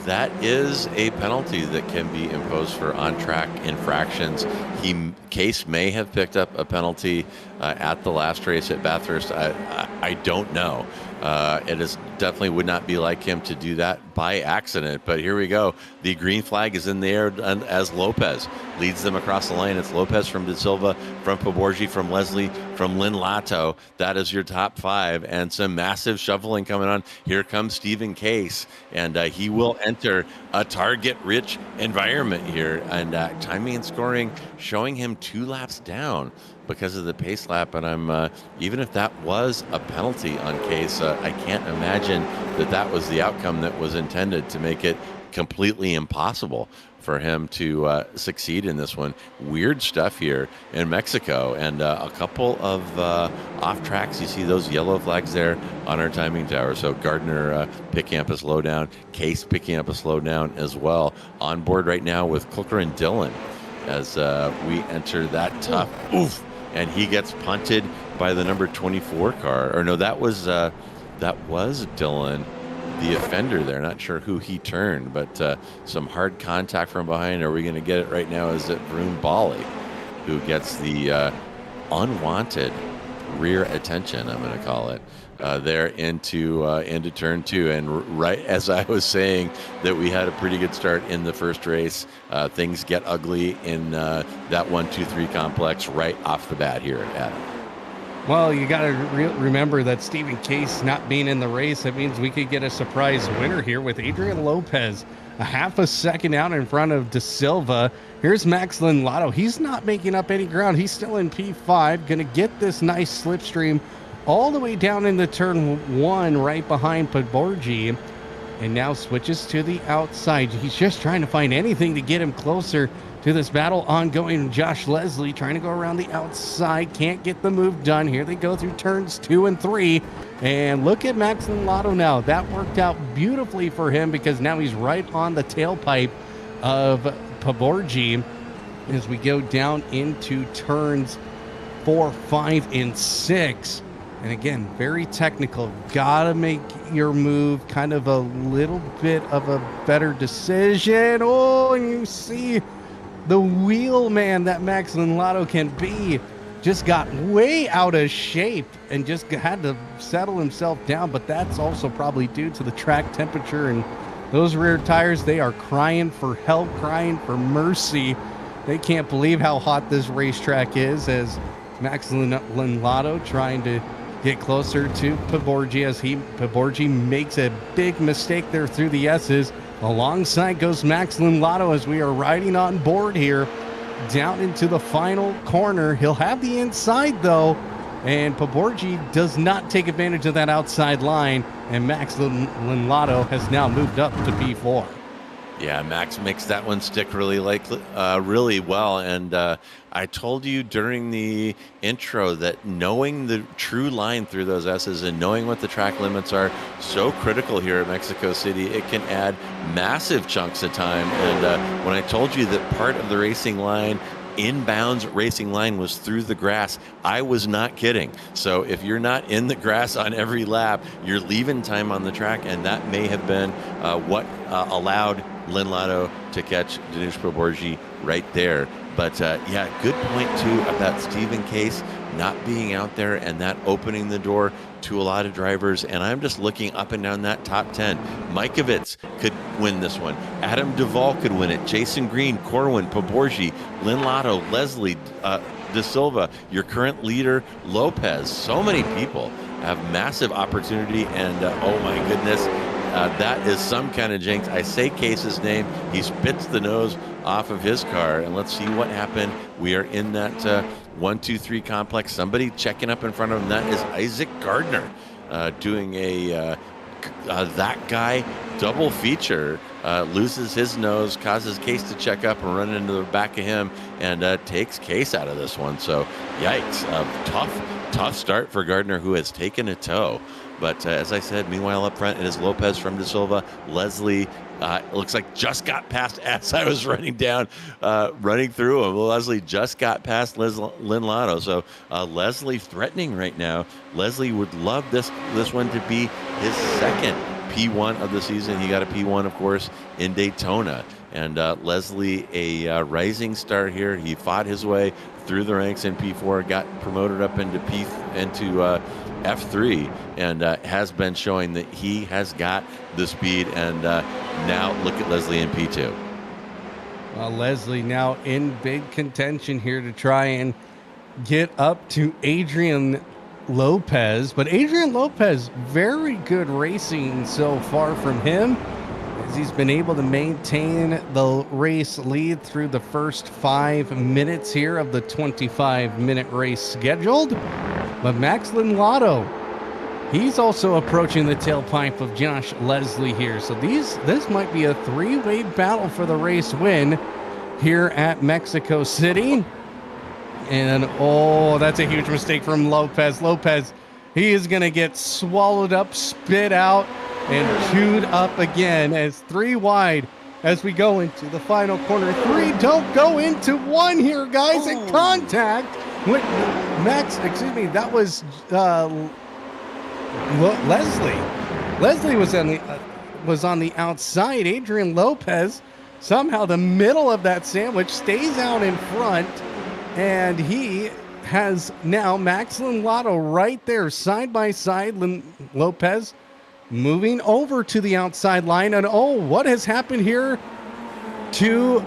that is a penalty that can be imposed for on-track infractions. Case may have picked up a penalty at the last race at Bathurst. I don't know. It is definitely would not be like him to do that by accident. But here we go. The green flag is in the air as Lopez leads them across the lane. It's Lopez from De Silva, from Poborgi, from Leslie, from Lynn Lato. That is your top 5, and some massive shoveling coming on. Here comes Stephen Case, and he will enter a target-rich environment here. And timing and scoring showing him 2 laps down because of the pace lap. And I'm even if that was a penalty on Case, I can't imagine that was the outcome that was intended, to make it completely impossible for him to succeed in this one. Weird stuff here in Mexico, and a couple of off tracks. You see those yellow flags there on our timing tower. So Gardner picking up a slowdown, Case picking up a slowdown as well. On board right now with Cooker and Dillon as we enter that tough oof. And he gets punted by the number 24 car. Or no, that was Dillon, the offender there. Not sure who he turned, but some hard contact from behind. Are we going to get it right now? Is it Braun Bali who gets the unwanted rear attention, I'm going to call it, there into turn 2. And right as I was saying that we had a pretty good start in the first race, things get ugly in that 1, 2, 3 complex right off the bat here at Adam. Well, you got to remember that Stephen Case not being in the race, that means we could get a surprise winner here with Adrian Lopez a half a second out in front of De Silva. Here's Max Lynn-Lotto. He's not making up any ground. He's still in P5, going to get this nice slipstream all the way down into turn 1 right behind Poborgi, and now switches to the outside. He's just trying to find anything to get him closer to this battle ongoing. Josh Leslie trying to go around the outside, can't get the move done. Here they go through turns 2 and 3, and look at Max Lotto now. That worked out beautifully for him, because now he's right on the tailpipe of Poborgi as we go down into turns 4, 5, and 6. And again, very technical. Gotta make your move kind of a little bit of a better decision. Oh, and you see the wheel man that Max Lotto can be just got way out of shape and just had to settle himself down. But that's also probably due to the track temperature, and those rear tires, they are crying for help, crying for mercy. They can't believe how hot this racetrack is, as Max Lotto trying to get closer to Poborgi, as Poborgi makes a big mistake there through the S's. Alongside goes Max Lotto as we are riding on board here down into the final corner. He'll have the inside though, and Poborgi does not take advantage of that outside line, and Max Lotto has now moved up to P4. Yeah, Max makes that one stick really really well. And I told you during the intro that knowing the true line through those S's and knowing what the track limits are so critical here at Mexico City. It can add massive chunks of time. And when I told you that part of the racing line, inbounds racing line, was through the grass, I was not kidding. So if you're not in the grass on every lap, you're leaving time on the track, and that may have been what allowed Lynn Lotto to catch Danush Poborji right there. But yeah, good point too about Stephen Case not being out there and that opening the door to a lot of drivers. And I'm just looking up and down that top 10. Mikovits could win this one. Adam Duvall could win it. Jason Green, Corwin, Poborji, Lynn Lotto, Leslie, De Silva, your current leader, Lopez. So many people have massive opportunity. And oh my goodness, that is some kind of jinx. I say Case's name. He spits the nose off of his car. And let's see what happened. We are in that 1-2-3 complex. Somebody checking up in front of him. That is Isaac Gardner doing a that guy double feature. Loses his nose, causes Case to check up and run into the back of him, and takes Case out of this one. So yikes. Tough start for Gardner, who has taken a tow. But as I said, meanwhile up front, it is Lopez from De Silva. Leslie looks like just got past as I was running through him. Leslie just got past Lynn Lotto. So Leslie threatening right now. Leslie would love this one to be his second P1 of the season. He got a P1, of course, in Daytona. And Leslie, a rising star here. He fought his way through the ranks in P4, got promoted up into F3, and has been showing that he has got the speed. And now look at Leslie in P2. Well, Leslie now in big contention here to try and get up to Adrian Lopez. But Adrian Lopez, very good racing so far from him, as he's been able to maintain the race lead through the first 5 minutes here of the 25-minute race scheduled. But Max Lynn Lotto, he's also approaching the tailpipe of Josh Leslie here. So this might be a three-way battle for the race win here at Mexico City. And oh, that's a huge mistake from Lopez. Lopez, he is going to get swallowed up, spit out, and chewed up again as 3 wide as we go into the final corner. 3, don't go into 1 here, guys, in contact with Max. Excuse me, that was Leslie. Leslie was on the outside. Adrian Lopez, somehow the middle of that sandwich, stays out in front, and he has now Max Lynn Lotto right there, side by side. Lopez moving over to the outside line, and oh, what has happened here to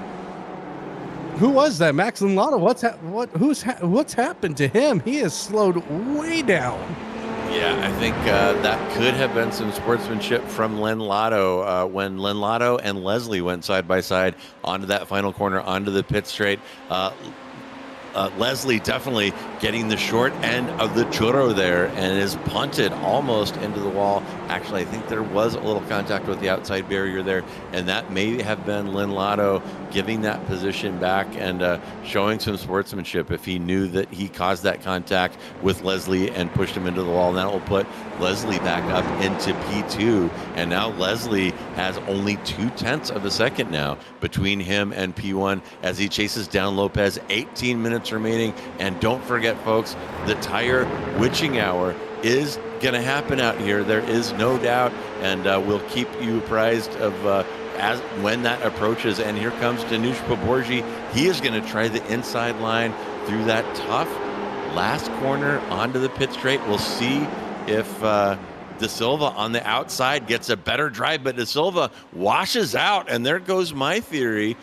who was that? Max Lynn Lotto. What's happened to him? He is slowed way down. Yeah, I think that could have been some sportsmanship from Lynn Lotto when Lynn Lotto and Leslie went side by side onto that final corner, onto the pit straight. Leslie definitely getting the short end of the churro there and is punted almost into the wall. Actually, I think there was a little contact with the outside barrier there, and that may have been Lynn Lotto giving that position back and showing some sportsmanship if he knew that he caused that contact with Leslie and pushed him into the wall. And that will put Leslie back up into P2, and now Leslie has only 0.2 of a second now between him and P1 as he chases down Lopez. 18 minutes remaining, and don't forget, folks, the tire witching hour is going to happen out here. There is no doubt, and we'll keep you apprised of as when that approaches. And here comes Danush Poborji. He is going to try the inside line through that tough last corner onto the pit straight. We'll see if De Silva on the outside gets a better drive, but De Silva washes out, and there goes my theory.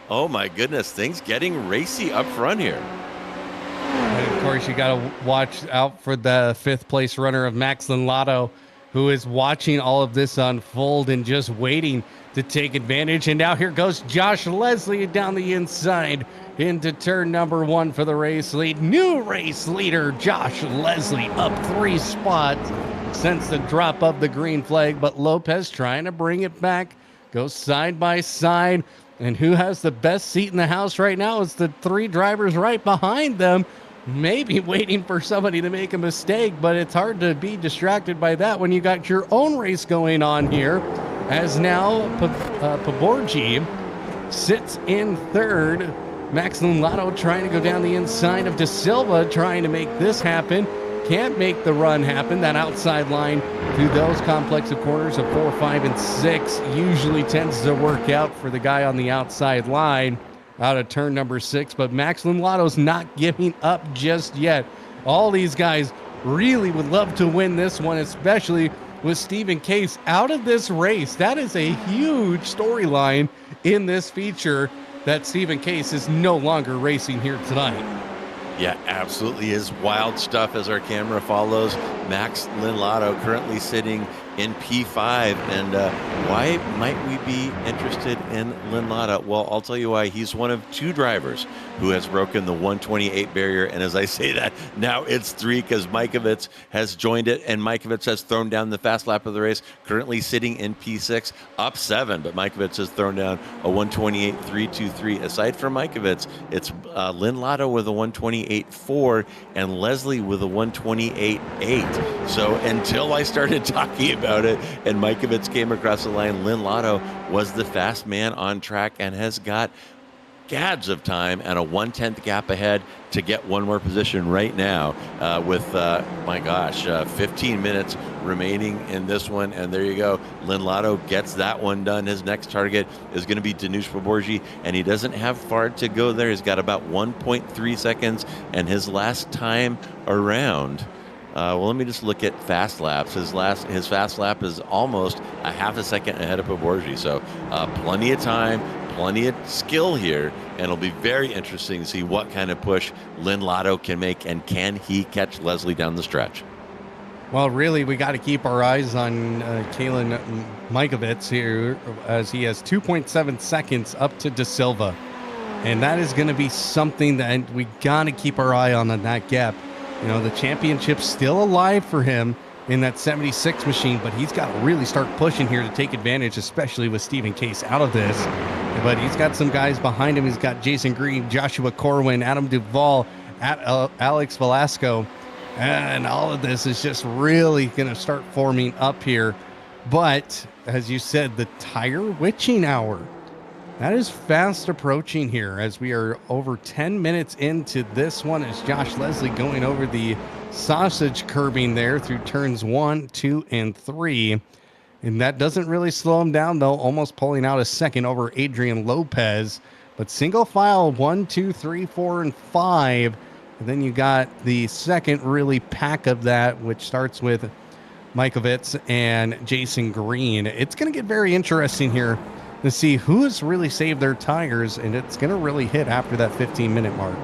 Oh my goodness, things getting racy up front here. And of course, you got to watch out for the 5th place runner of Max Lynn Lotto, who is watching all of this unfold and just waiting to take advantage. And now here goes Josh Leslie down the inside into turn number 1 for the race lead. New race leader Josh Leslie up 3 spots since the drop of the green flag, but Lopez trying to bring it back go side by side. And who has the best seat in the house right now is the three drivers right behind them, maybe waiting for somebody to make a mistake, but it's hard to be distracted by that when you got your own race going on here, as now Poborgi sits in third. Max Lunlato trying to go down the inside of De Silva, trying to make this happen. Can't make the run happen. That outside line through those complex of corners of 4, 5, and 6 usually tends to work out for the guy on the outside line out of turn number 6. But Max Lunlato's not giving up just yet. All these guys really would love to win this one, especially with Stephen Case out of this race. That is a huge storyline in this feature, that Stephen Case is no longer racing here tonight. Yeah, absolutely is wild stuff as our camera follows Max Lunlato currently sitting in P5. And why might we be interested in Lunlato? Well, I'll tell you why. He's one of 2 drivers who has broken the 128 barrier. And as I say that, now it's 3 because Mikovits has joined it, and Mikovits has thrown down the fast lap of the race, currently sitting in P6, up 7. But Mikovits has thrown down a 128.323. Aside from Mikovits, it's Lunlato with a 128.4 and Leslie with a 128.8. So until I started talking about it and Mikovits came across the line, Lunlato was the fast man on track and has got gads of time and a 1/10 gap ahead to get one more position right now with, 15 minutes remaining in this one. And there you go. Lunlato gets that one done. His next target is going to be Danush Poborgi, and he doesn't have far to go there. He's got about 1.3 seconds, and his last time around, let me just look at fast laps. His fast lap is almost a half a second ahead of Poborgi. So plenty of time, plenty of skill here, and it'll be very interesting to see what kind of push Lunlato can make, and can he catch Leslie down the stretch. Well, really, we got to keep our eyes on Kalen Mikovits here, as he has 2.7 seconds up to De Silva. And that is going to be something that we got to keep our eye on that gap. You know, the championship's still alive for him in that 76 machine, but he's got to really start pushing here to take advantage, especially with Stephen Case out of this. But he's got some guys behind him. He's got Jason Green, Joshua Corwin, Adam Duvall, Alex Velasco, and all of this is just really going to start forming up here. But as you said, the tire witching hour, that is fast approaching here, as we are over 10 minutes into this one, as Josh Leslie going over the sausage curbing there through turns 1, 2, and 3. And that doesn't really slow him down, though, almost pulling out a second over Adrian Lopez. But single file 1, 2, 3, 4, and 5. And then you got the second really pack of that, which starts with Mikovits and Jason Green. It's going to get very interesting here to see who has really saved their tires, and it's going to really hit after that 15-minute mark.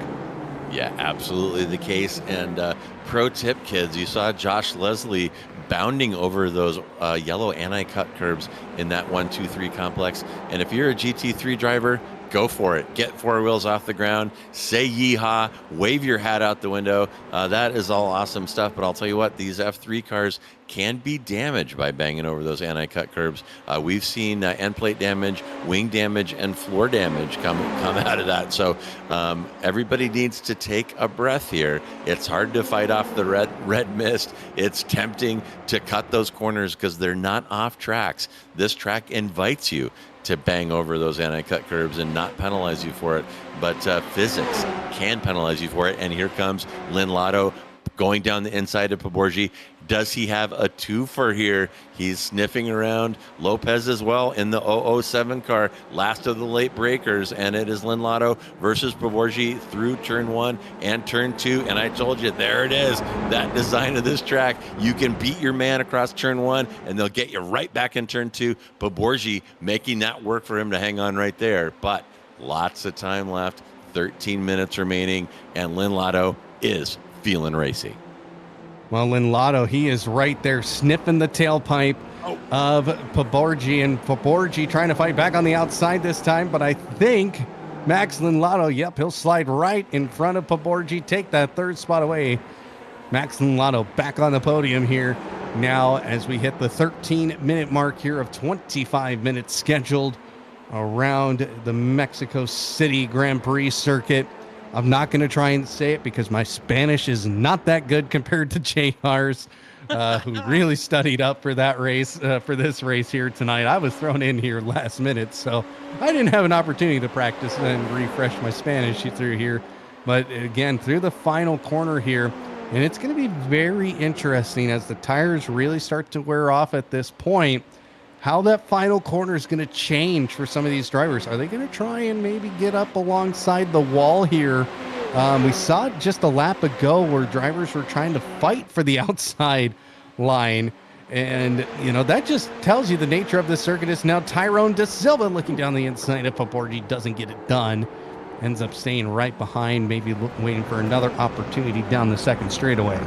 Yeah, absolutely the case. And pro tip, kids, you saw Josh Leslie bounding over those yellow anti-cut curbs in that 1, 2, 3 complex. And if you're a GT3 driver, go for it. Get 4 wheels off the ground, say yeehaw, wave your hat out the window. That is all awesome stuff. But I'll tell you what, these F3 cars can be damaged by banging over those anti-cut curbs. We've seen end plate damage, wing damage, and floor damage come out of that. So everybody needs to take a breath here. It's hard to fight off the red mist. It's tempting to cut those corners because they're not off tracks. This track invites you to bang over those anti-cut curbs and not penalize you for it. But physics can penalize you for it. And here comes Lunlato going down the inside of Poborgi. Does he have a twofer here? He's sniffing around Lopez as well in the 007 car, last of the late breakers, and it is Lunlato versus Poborgi through turn 1 and turn 2. And I told you, there it is, that design of this track. You can beat your man across turn 1, and they'll get you right back in turn 2. Poborgi making that work for him to hang on right there, but lots of time left, 13 minutes remaining, and Lunlato is feeling racy. Well, Lunlato, he is right there sniffing the tailpipe of Poborgi, and Poborgi trying to fight back on the outside this time, but I think Max Lunlato, yep, he'll slide right in front of Poborgi, take that third spot away. Max Lunlato back on the podium here now as we hit the 13-minute mark here of 25 minutes scheduled around the Mexico City Grand Prix circuit. I'm not going to try and say it because my Spanish is not that good compared to JR's, who really studied up for that race, for this race here tonight. I was thrown in here last minute, so I didn't have an opportunity to practice and refresh my Spanish through here. But again, through the final corner here, and it's going to be very interesting as the tires really start to wear off at this point, how that final corner is going to change for some of these drivers. Are they going to try and maybe get up alongside the wall here? We saw it just a lap ago where drivers were trying to fight for the outside line. And, you know, that just tells you the nature of the circuit is now Tyrone De Silva looking down the inside if Paborgi doesn't get it done. Ends up staying right behind, maybe waiting for another opportunity down the second straightaway.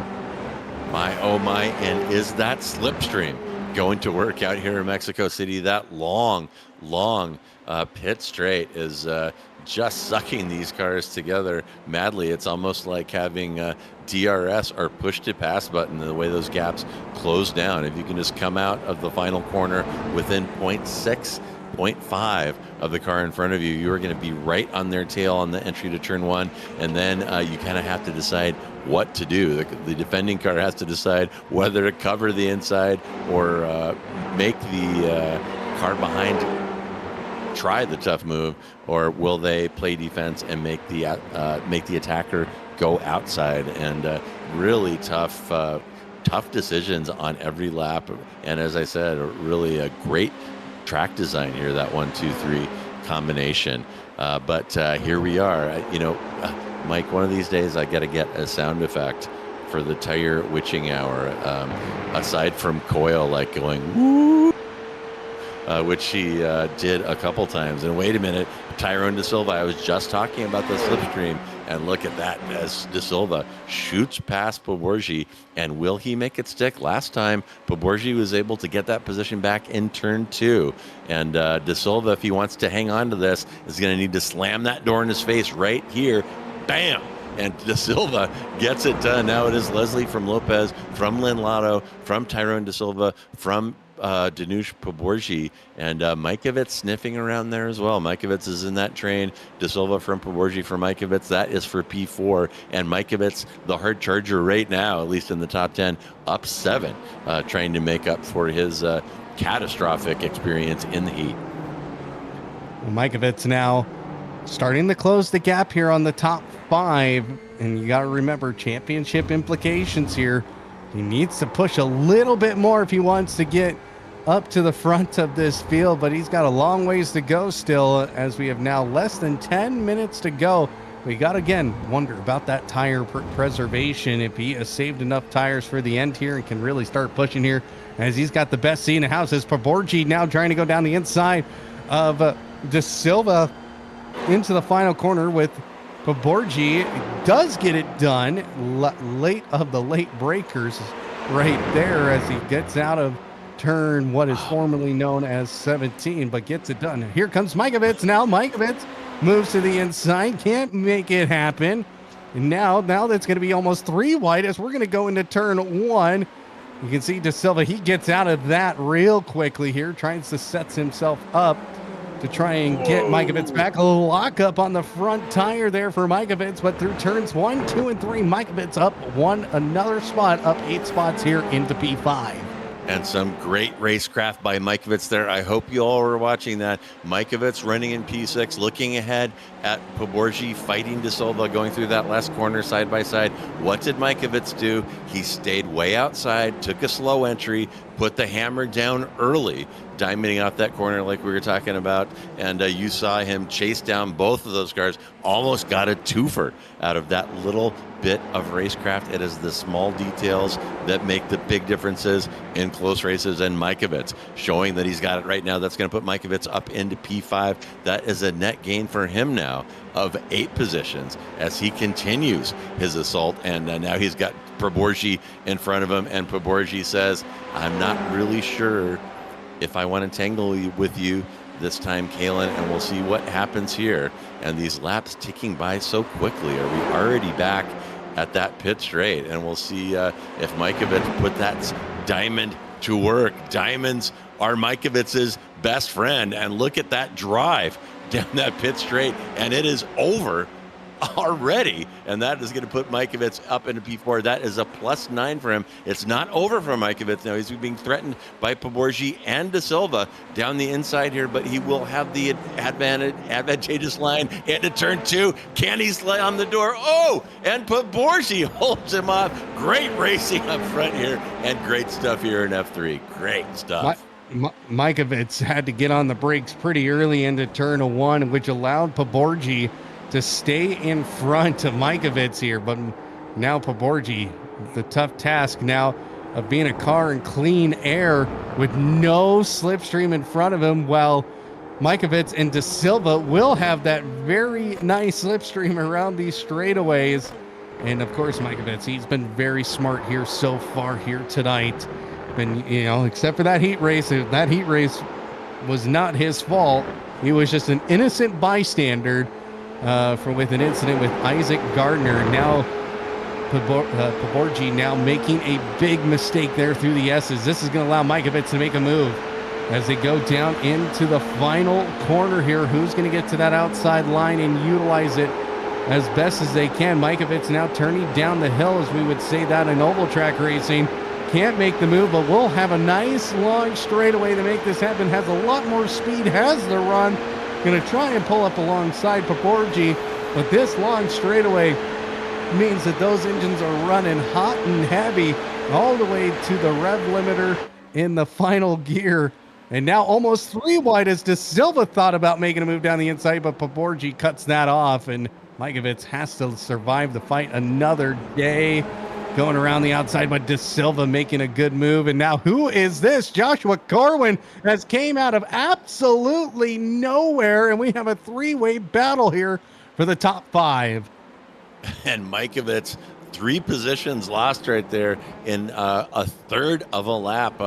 My, oh my, and is that slipstream going to work out here in Mexico City? That long pit straight is just sucking these cars together madly. It's almost like having DRS or push to pass button, the way those gaps close down. If you can just come out of the final corner within 0.6, 0.5 of the car in front of you, you are going to be right on their tail on the entry to turn one, and then you kind of have to decide what to do. The defending car has to decide whether to cover the inside or make the car behind try the tough move, or will they play defense and make the attacker go outside. And really tough decisions on every lap. And as I said, really a great track design here, that 1-2-3 combination. But here we are. Mike, one of these days I got to get a sound effect for the tire witching hour, aside from Coyle like going woo, which he did a couple times. And wait a minute, Tyrone De Silva, I was just talking about the slipstream, and look at that as De Silva shoots past Paborgi. And will he make it stick? Last time, Paborgi was able to get that position back in turn 2. And De Silva, if he wants to hang on to this, is going to need to slam that door in his face right here. Bam! And De Silva gets it done. Now it is Leslie from Lopez, from Lynn Lotto, from Tyrone De Silva, from Danush Paborgi, and Mikovits sniffing around there as well. Mikovits is in that train. De Silva from Paborgi for Mikovits. That is for P4. And Mikovits, the hard charger right now, at least in the top 10, up 7, trying to make up for his catastrophic experience in the heat. Mikovits now starting to close the gap here on the top 5. And you got to remember championship implications here. He needs to push a little bit more if he wants to get up to the front of this field, but he's got a long ways to go still, as we have now less than 10 minutes to go. We got to, again, wonder about that tire preservation, if he has saved enough tires for the end here and can really start pushing here, as he's got the best seat in the house. As Paborgi now trying to go down the inside of De Silva into the final corner with Paborgi. Does get it done late of the late breakers right there as he gets out of turn what is formerly known as 17, but gets it done. Here comes Mikovits now. Mikovits moves to the inside, can't make it happen. And now that's going to be almost 3 wide as we're going to go into turn 1. You can see De Silva, he gets out of that real quickly here, tries to set himself up to try and get Mikovits back. A lock up on the front tire there for Mikovits, but through turns 1, 2, and 3, Mikovits up another spot, up 8 spots here into P5. And some great racecraft by Mikovits there. I hope you all were watching that. Mikovits running in P6, looking ahead at Paborgi, fighting De Silva, going through that last corner side by side. What did Mikovits do? He stayed way outside, took a slow entry, put the hammer down early, diamonding out that corner like we were talking about. And you saw him chase down both of those cars, almost got a twofer out of that little bit of racecraft. It is the small details that make the big differences in close races. And Mikovits showing that he's got it right now. That's going to put Mikovits up into P5. That is a net gain for him now of 8 positions as he continues his assault. And now he's got Paborgi in front of him. And Paborgi says, I'm not really sure if I want to tangle with you this time, Kalen, and we'll see what happens here. And these laps ticking by so quickly. Are we already back at that pit straight? And we'll see if Mikovits put that diamond to work. Diamonds are Mikovits's best friend, and look at that drive down that pit straight, and it is over already, and that is going to put Mikovits up into P4. That is a +9 for him. It's not over for Mikovits now. He's being threatened by Poborji and De Silva down the inside here, but he will have the advantageous line into turn 2. Can he slide on the door? Oh, and Poborji holds him off. Great racing up front here, and great stuff here in F3. Great stuff. Mikovits had to get on the brakes pretty early into turn 1, which allowed Poborji to stay in front of Mikovits here, but now Poborji, the tough task now of being a car in clean air with no slipstream in front of him, while Mikovits and De Silva will have that very nice slipstream around these straightaways. And of course, Mikovits, he's been very smart here so far here tonight. And, except for that heat race was not his fault. He was just an innocent bystander with an incident with Isaac Gardner. Now Poborji now making a big mistake there through the S's. This is going to allow Mikovits to make a move as they go down into the final corner here. Who's going to get to that outside line and utilize it as best as they can? Mikovits now turning down the hill, as we would say that in oval track racing. Can't make the move, but will have a nice long straightaway to make this happen. Has a lot more speed, has the run. Going to try and pull up alongside Poborji, but this long straightaway means that those engines are running hot and heavy all the way to the rev limiter in the final gear. And now almost 3 wide as De Silva thought about making a move down the inside, but Poborji cuts that off, and Mikovits has to survive the fight another day. Going around the outside, but De Silva making a good move. And now who is this? Joshua Corwin has came out of absolutely nowhere, and we have a 3-way battle here for the top 5. And Mikovits, 3 positions lost right there in a third of a lap.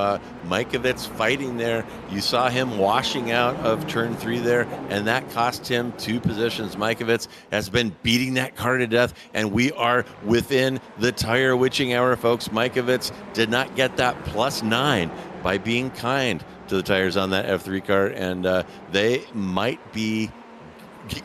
Mikovits fighting there. You saw him washing out of turn 3 there, and that cost him 2 positions. Mikovits has been beating that car to death, and we are within the tire witching hour, folks. Mikovits did not get that +9 by being kind to the tires on that F3 car, and they might be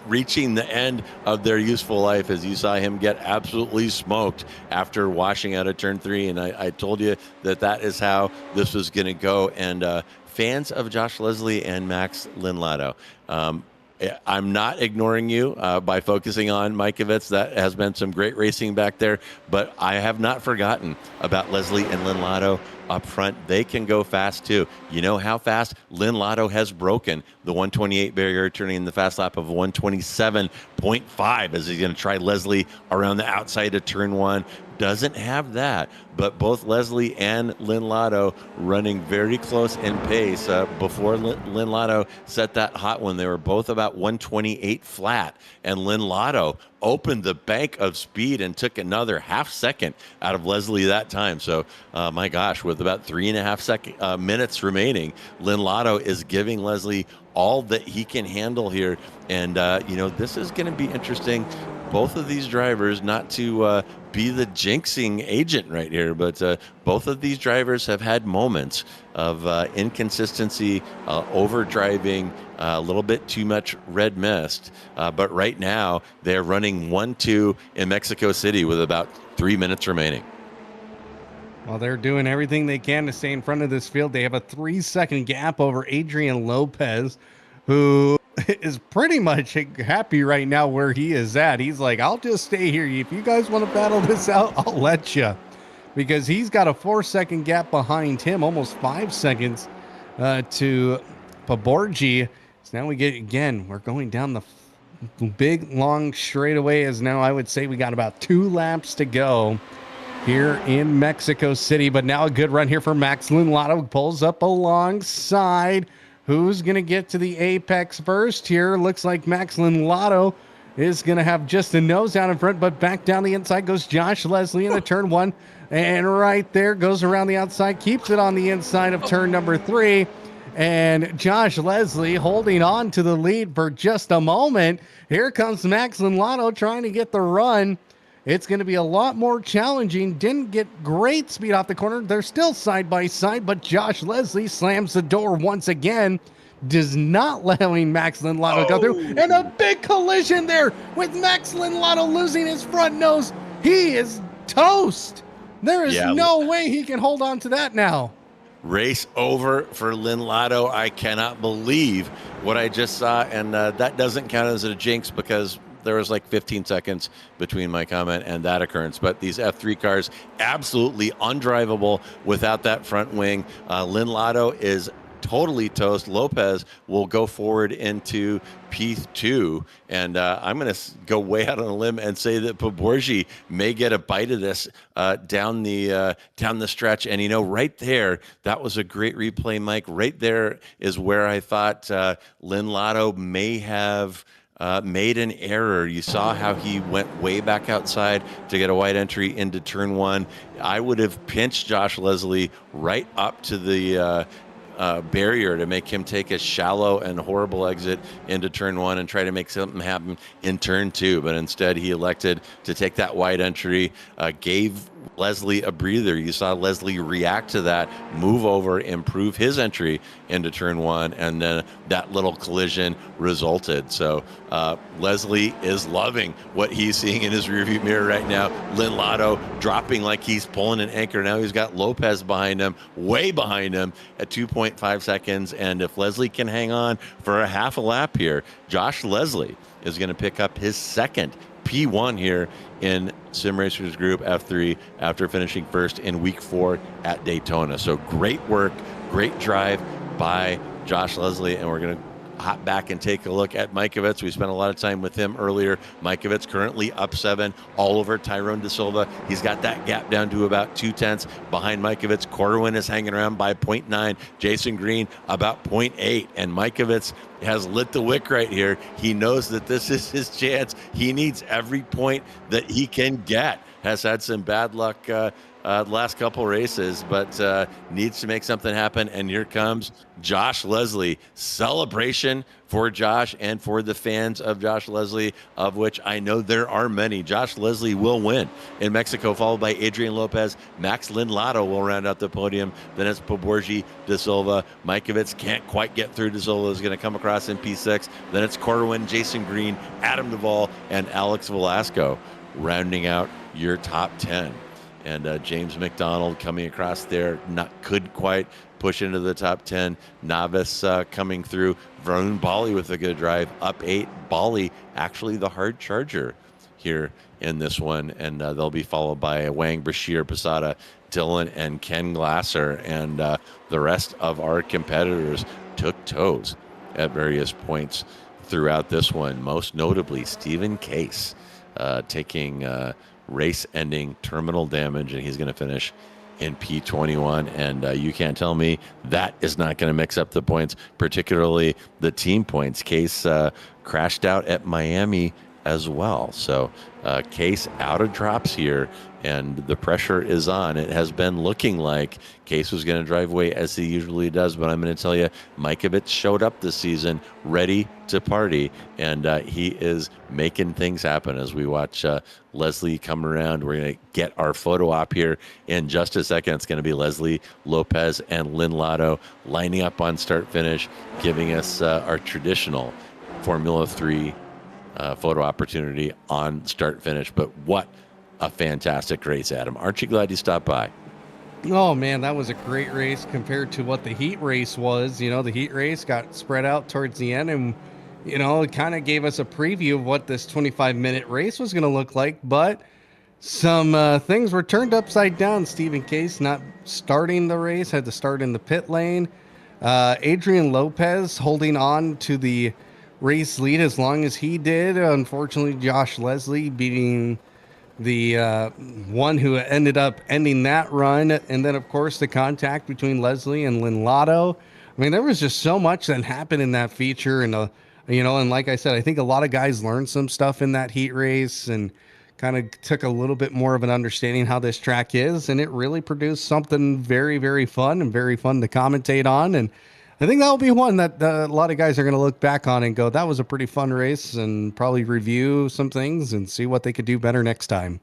reaching the end of their useful life, as you saw him get absolutely smoked after washing out of turn 3. And I told you that is how this was going to go. And fans of Josh Leslie and Max Linlato, I'm not ignoring you by focusing on Mikovits. That has been some great racing back there, but I have not forgotten about Leslie and Linlato up front. They can go fast too. You know how fast Linlato has broken the 128 barrier, turning in the fast lap of 127.5 as he's going to try Leslie around the outside of turn 1. Doesn't have that, but both Leslie and Linlato running very close in pace. Before Linlato set that hot one, they were both about 128 flat, and Linlato opened the bank of speed and took another half second out of Leslie that time. So, my gosh, with about 3.5 minutes remaining, Linlato is giving Leslie all that he can handle here. And, this is going to be interesting. Both of these drivers, not to be the jinxing agent right here, but both of these drivers have had moments of inconsistency, overdriving, a little bit too much red mist. But right now, they're running 1-2 in Mexico City with about 3 minutes remaining. Well, they're doing everything they can to stay in front of this field. They have a 3-second gap over Adrian Lopez, who is pretty much happy right now where he is at. He's like, I'll just stay here. If you guys want to battle this out, I'll let you. Because he's got a 4-second gap behind him, almost 5 seconds to Poborji. So now we're going down the big, long straightaway, as now I would say we got about 2 laps to go here in Mexico City. But now a good run here for Max Linlato. Pulls up alongside. Who's going to get to the apex first here? Looks like Max Linlato is going to have just a nose down in front, but back down the inside goes Josh Leslie in the turn 1. And right there goes around the outside, keeps it on the inside of turn number 3. And Josh Leslie holding on to the lead for just a moment. Here comes Max Linlato trying to get the run. it's going to be a lot more challenging. Didn't get great speed off the corner. They're still side by side, but Josh Leslie slams the door once again, does not allowing Max Lindlato go through. And a big collision there with Max Lindlato losing his front nose. He is toast. There is no way he can hold on to that now. Race over for Lindlato. I cannot believe what I just saw, and that doesn't count as a jinx because there was like 15 seconds between my comment and that occurrence. But these F3 cars, absolutely undrivable without that front wing. Lindlato is totally toast. Lopez will go forward into P2, and I'm going to go way out on a limb and say that Poborgi may get a bite of this down the stretch. And right there, that was a great replay, Mike. Right there is where I thought Lindlato may have made an error. You saw how he went way back outside to get a wide entry into turn one. I would have pinched Josh Leslie right up to the barrier to make him take a shallow and horrible exit into turn one and try to make something happen in turn two. But instead, he elected to take that wide entry, gave Leslie a breather. You saw Leslie react to that, move over, improve his entry into turn one, and then that little collision resulted. So Leslie is loving what he's seeing in his rearview mirror right now. Lindlato dropping like he's pulling an anchor. Now he's got Lopez behind him, way behind him at 2.5 seconds. And if Leslie can hang on for a half a lap here, Josh Leslie is going to pick up his second P1 here in Sim Racers Group F3 after finishing first in week 4 at Daytona. So great work, great drive by Josh Leslie, and we're going to hop back and take a look at Mikovits. We spent a lot of time with him earlier. Mikovits currently up 7 all over Tyrone De Silva. He's got that gap down to about 2/10 behind Mikovits. Corwin is hanging around by 0.9. Jason Green about 0.8. And Mikovits has lit the wick right here. He knows that this is his chance. He needs every point that he can get. Has had some bad luck the last couple races, but needs to make something happen. And here comes Josh Leslie. Celebration for Josh and for the fans of Josh Leslie, of which I know there are many. Josh Leslie will win in Mexico, followed by Adrian Lopez. Max Lindlato will round out the podium. Then it's Poborgi, De Silva. Mikovits can't quite get through. De Silva is going to come across in P6. Then it's Corwin, Jason Green, Adam Duvall, and Alex Velasco rounding out your top 10. And James McDonald coming across there, couldn't quite push into the top 10. Navis coming through. Varun Bali with a good drive, up 8. Bali actually the hard charger here in this one, and they'll be followed by Wang, Brashear, Posada, Dylan, and Ken Glasser. And the rest of our competitors took toes at various points throughout this one, most notably Stephen Case taking race-ending terminal damage, and he's going to finish in P21. And you can't tell me that is not going to mix up the points, particularly the team points. Case crashed out at Miami as well. So Case out of drops here, and the pressure is on. It has been looking like Case was going to drive away as he usually does, but I'm going to tell you, Mikovits showed up this season ready to party, and he is making things happen as we watch Leslie come around. We're going to get our photo op here in just a second. It's going to be Leslie, Lopez, and Lindlato lining up on start-finish, giving us our traditional Formula 3 photo opportunity on start-finish. But what a fantastic race, Adam. Aren't you glad you stopped by? Oh, man, that was a great race compared to what the heat race was. You know, the heat race got spread out towards the end, and, you know, it kind of gave us a preview of what this 25-minute race was going to look like. But some things were turned upside down. Stephen Case not starting the race, had to start in the pit lane. Adrian Lopez holding on to the race lead as long as he did. Unfortunately, Josh Leslie beating the one who ended up ending that run. And then, of course, the contact between Leslie and Lindlato. I mean, there was just so much that happened in that feature. And, you know, and like I said, I think a lot of guys learned some stuff in that heat race and kind of took a little bit more of an understanding how this track is. And it really produced something very, very fun and very fun to commentate on. And I think that'll be one that a lot of guys are going to look back on and go, that was a pretty fun race, and probably review some things and see what they could do better next time.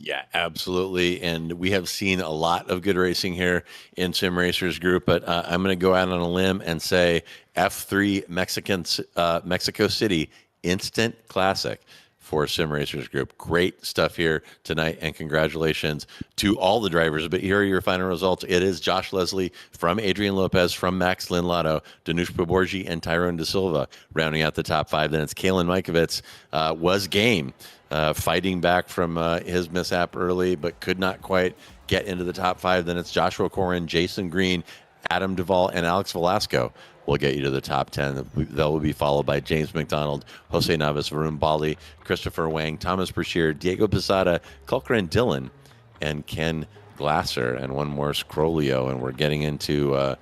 Yeah, absolutely. And we have seen a lot of good racing here in Sim Racers Group, but I'm going to go out on a limb and say F3 Mexico City Instant Classic for Sim Racers Group. Great stuff here tonight, and congratulations to all the drivers. But here are your final results. It is Josh Leslie from Adrian Lopez, from Max Linlato, Danush Paborji, and Tyrone De Silva rounding out the top five. Then it's Kalen Mikovits was game. Fighting back from his mishap early, but could not quite get into the top five. Then it's Joshua Corrin, Jason Green, Adam Duvall, and Alex Velasco will get you to the top 10. That will be followed by James McDonald, Jose Navas, Varun Bali, Christopher Wang, Thomas Brashear, Diego Posada, Kulkaran Dillon, and Ken Glasser, and one more Scrolio. And we're getting into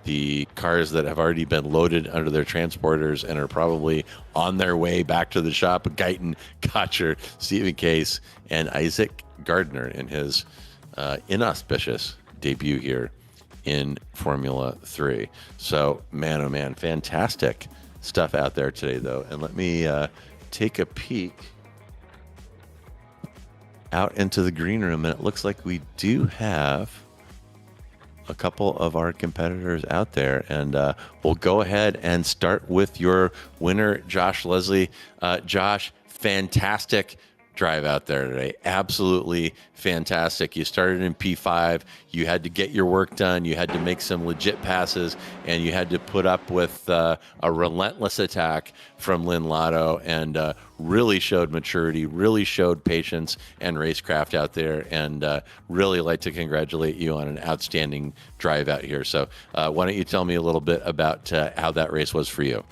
the cars that have already been loaded under their transporters and are probably on their way back to the shop. Guyton, Cotcher, Stephen Case, and Isaac Gardner in his inauspicious debut here in Formula 3. So, man, oh man, fantastic stuff out there today, though. And let me take a peek out into the green room, and it looks like we do have a couple of our competitors out there, and we'll go ahead and start with your winner, Josh Leslie. Josh, fantastic drive out there today. Absolutely fantastic. You started in P5. You had to get your work done. You had to make some legit passes, and you had to put up with a relentless attack from Linlato, and really showed maturity, really showed patience and racecraft out there, and really like to congratulate you on an outstanding drive out here. So why don't you tell me a little bit about how that race was for you?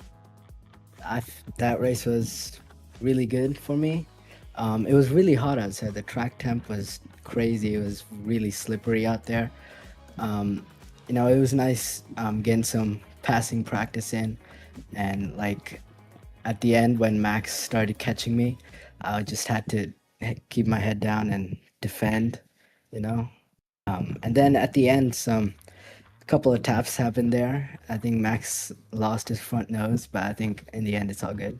That race was really good for me. It was really hot outside. The track temp was crazy. It was really slippery out there. It was nice getting some passing practice in, and like at the end when Max started catching me, I just had to keep my head down and defend, and then at the end, a couple of taps happened there. I think Max lost his front nose, but I think in the end it's all good.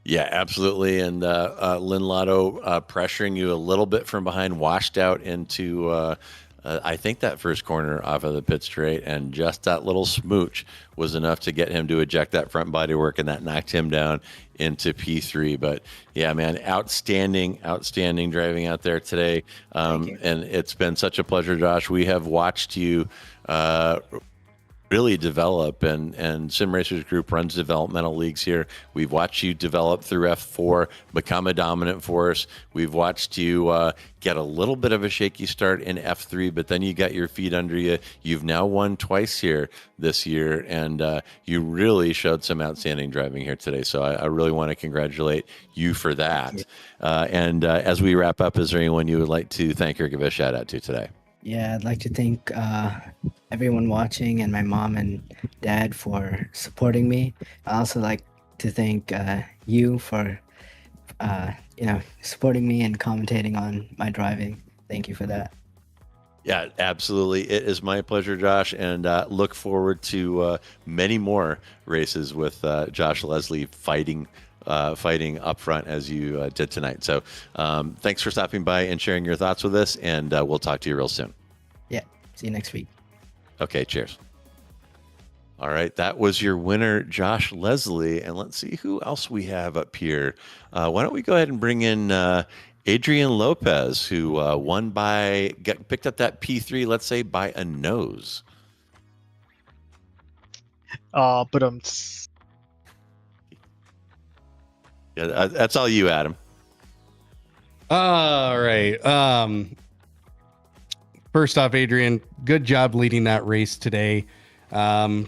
Yeah, absolutely. And Linlato pressuring you a little bit from behind, washed out into, I think, that first corner off of the pit straight. And just that little smooch was enough to get him to eject that front body work, and that knocked him down into P3. But yeah, man, outstanding driving out there today. And it's been such a pleasure, Josh. We have watched you really develop, and Sim Racers Group runs developmental leagues here. We've watched you develop through F4, become a dominant force. We've watched you get a little bit of a shaky start in F3, but then you got your feet under you. You've now won twice here this year, and you really showed some outstanding driving here today. So I really want to congratulate you for that. And as we wrap up, is there anyone you would like to thank or give a shout out to today? Yeah, I'd like to thank everyone watching and my mom and dad for supporting me. I also like to thank you for supporting me and commentating on my driving. Thank you for that. Yeah, absolutely. It is my pleasure, Josh, and look forward to many more races with Josh Leslie fighting up front as you did tonight. So thanks for stopping by and sharing your thoughts with us, and we'll talk to you real soon. Yeah, see you next week. Okay, cheers. All right, that was your winner, Josh Leslie, and let's see who else we have up here. Why don't we go ahead and bring in Adrian Lopez, who picked up that P3, let's say, by a nose. But Yeah, that's all you, Adam. All right. First off, Adrian, good job leading that race today.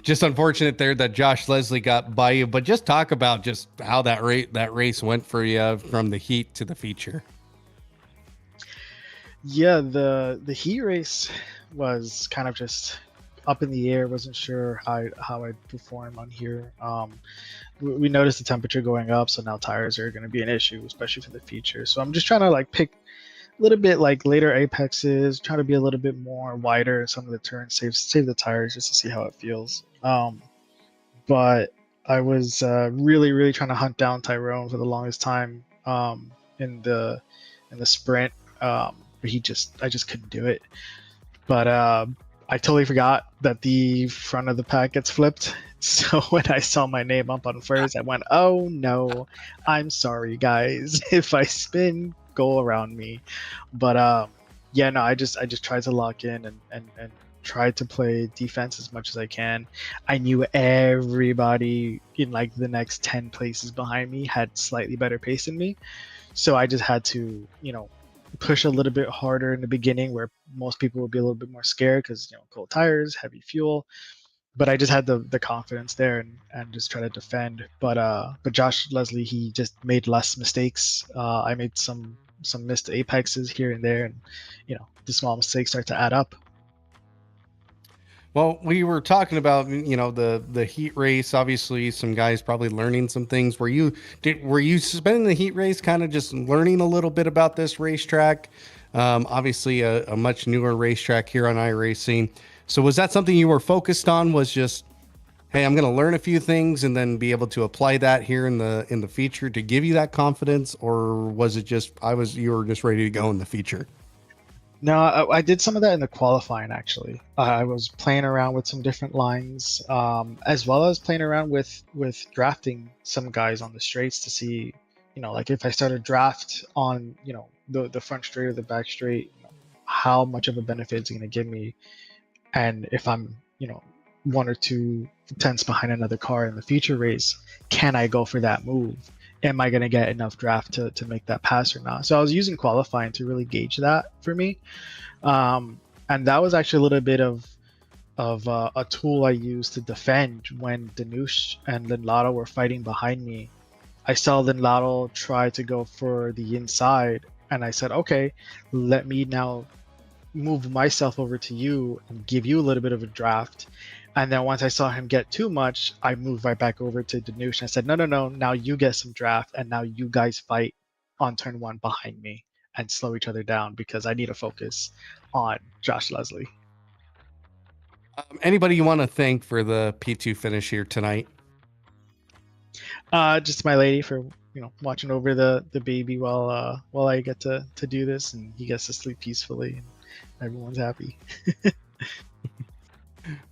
Just unfortunate there that Josh Leslie got by you, but just talk about just how that race went for you from the heat to the feature. Yeah, the heat race was kind of just up in the air. Wasn't sure how I'd perform on here. We noticed the temperature going up, so now tires are going to be an issue, especially for the feature. So I'm just trying to pick a little bit later apexes, try to be a little bit more wider in some of the turns, save the tires just to see how it feels. But I was really trying to hunt down Tyrone for the longest time in the sprint. But I just couldn't do it. But I totally forgot that the front of the pack gets flipped. So when I saw my name up on first, I went, "Oh no, I'm sorry, guys. If I spin, go around me." But yeah, no, I just tried to lock in and tried to play defense as much as I can. I knew everybody in like the next 10 places behind me had slightly better pace than me, so I just had to, push a little bit harder in the beginning where most people would be a little bit more scared because cold tires, heavy fuel. But I just had the confidence there and just try to defend. But Josh Leslie, he just made less mistakes. I made some missed apexes here and there, and the small mistakes start to add up. Well, we were talking about, the heat race. Obviously, some guys probably learning some things. Were you spending the heat race kind of just learning a little bit about this racetrack? Obviously, a much newer racetrack here on iRacing. So was that something you were focused on? Was just, hey, I'm going to learn a few things and then be able to apply that here in the feature to give you that confidence, or was it just you were just ready to go in the feature? No, I did some of that in the qualifying, actually. I was playing around with some different lines, as well as playing around with drafting some guys on the straights to see, like if I start a draft on, the front straight or the back straight, how much of a benefit it's going to give me. And if I'm, 1 or 2 tenths behind another car in the feature race, can I go for that move? Am I going to get enough draft to make that pass or not? So I was using qualifying to really gauge that for me. And that was actually a little bit of a tool I used to defend when Danush and Linlado were fighting behind me. I saw Linlado try to go for the inside, and I said, okay, let me now move myself over to you and give you a little bit of a draft. And then once I saw him get too much, I moved right back over to Danush and I said, no, now you get some draft, and now you guys fight on turn 1 behind me and slow each other down because I need to focus on Josh Leslie. Anybody you want to thank for the P2 finish here tonight? Just my lady for watching over the baby while I get to do this, and he gets to sleep peacefully and everyone's happy.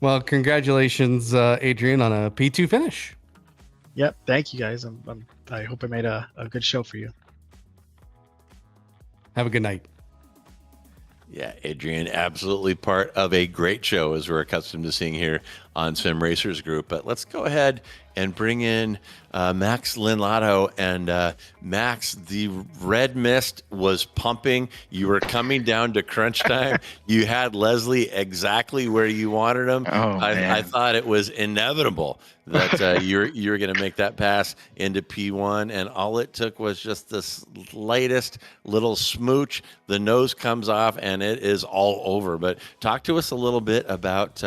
Well, congratulations, Adrian, on a P2 finish. Yep, thank you guys. I hope I made a good show for you. Have a good night. Yeah, Adrian, absolutely part of a great show, as we're accustomed to seeing here on Sim Racers Group. But let's go ahead and bring in Max Linlado. And Max, the red mist was pumping. You were coming down to crunch time. You had Leslie exactly where you wanted him. Oh, I thought it was inevitable that you were going to make that pass into P1, and all it took was just the slightest little smooch. The nose comes off, and it is all over. But talk to us a little bit about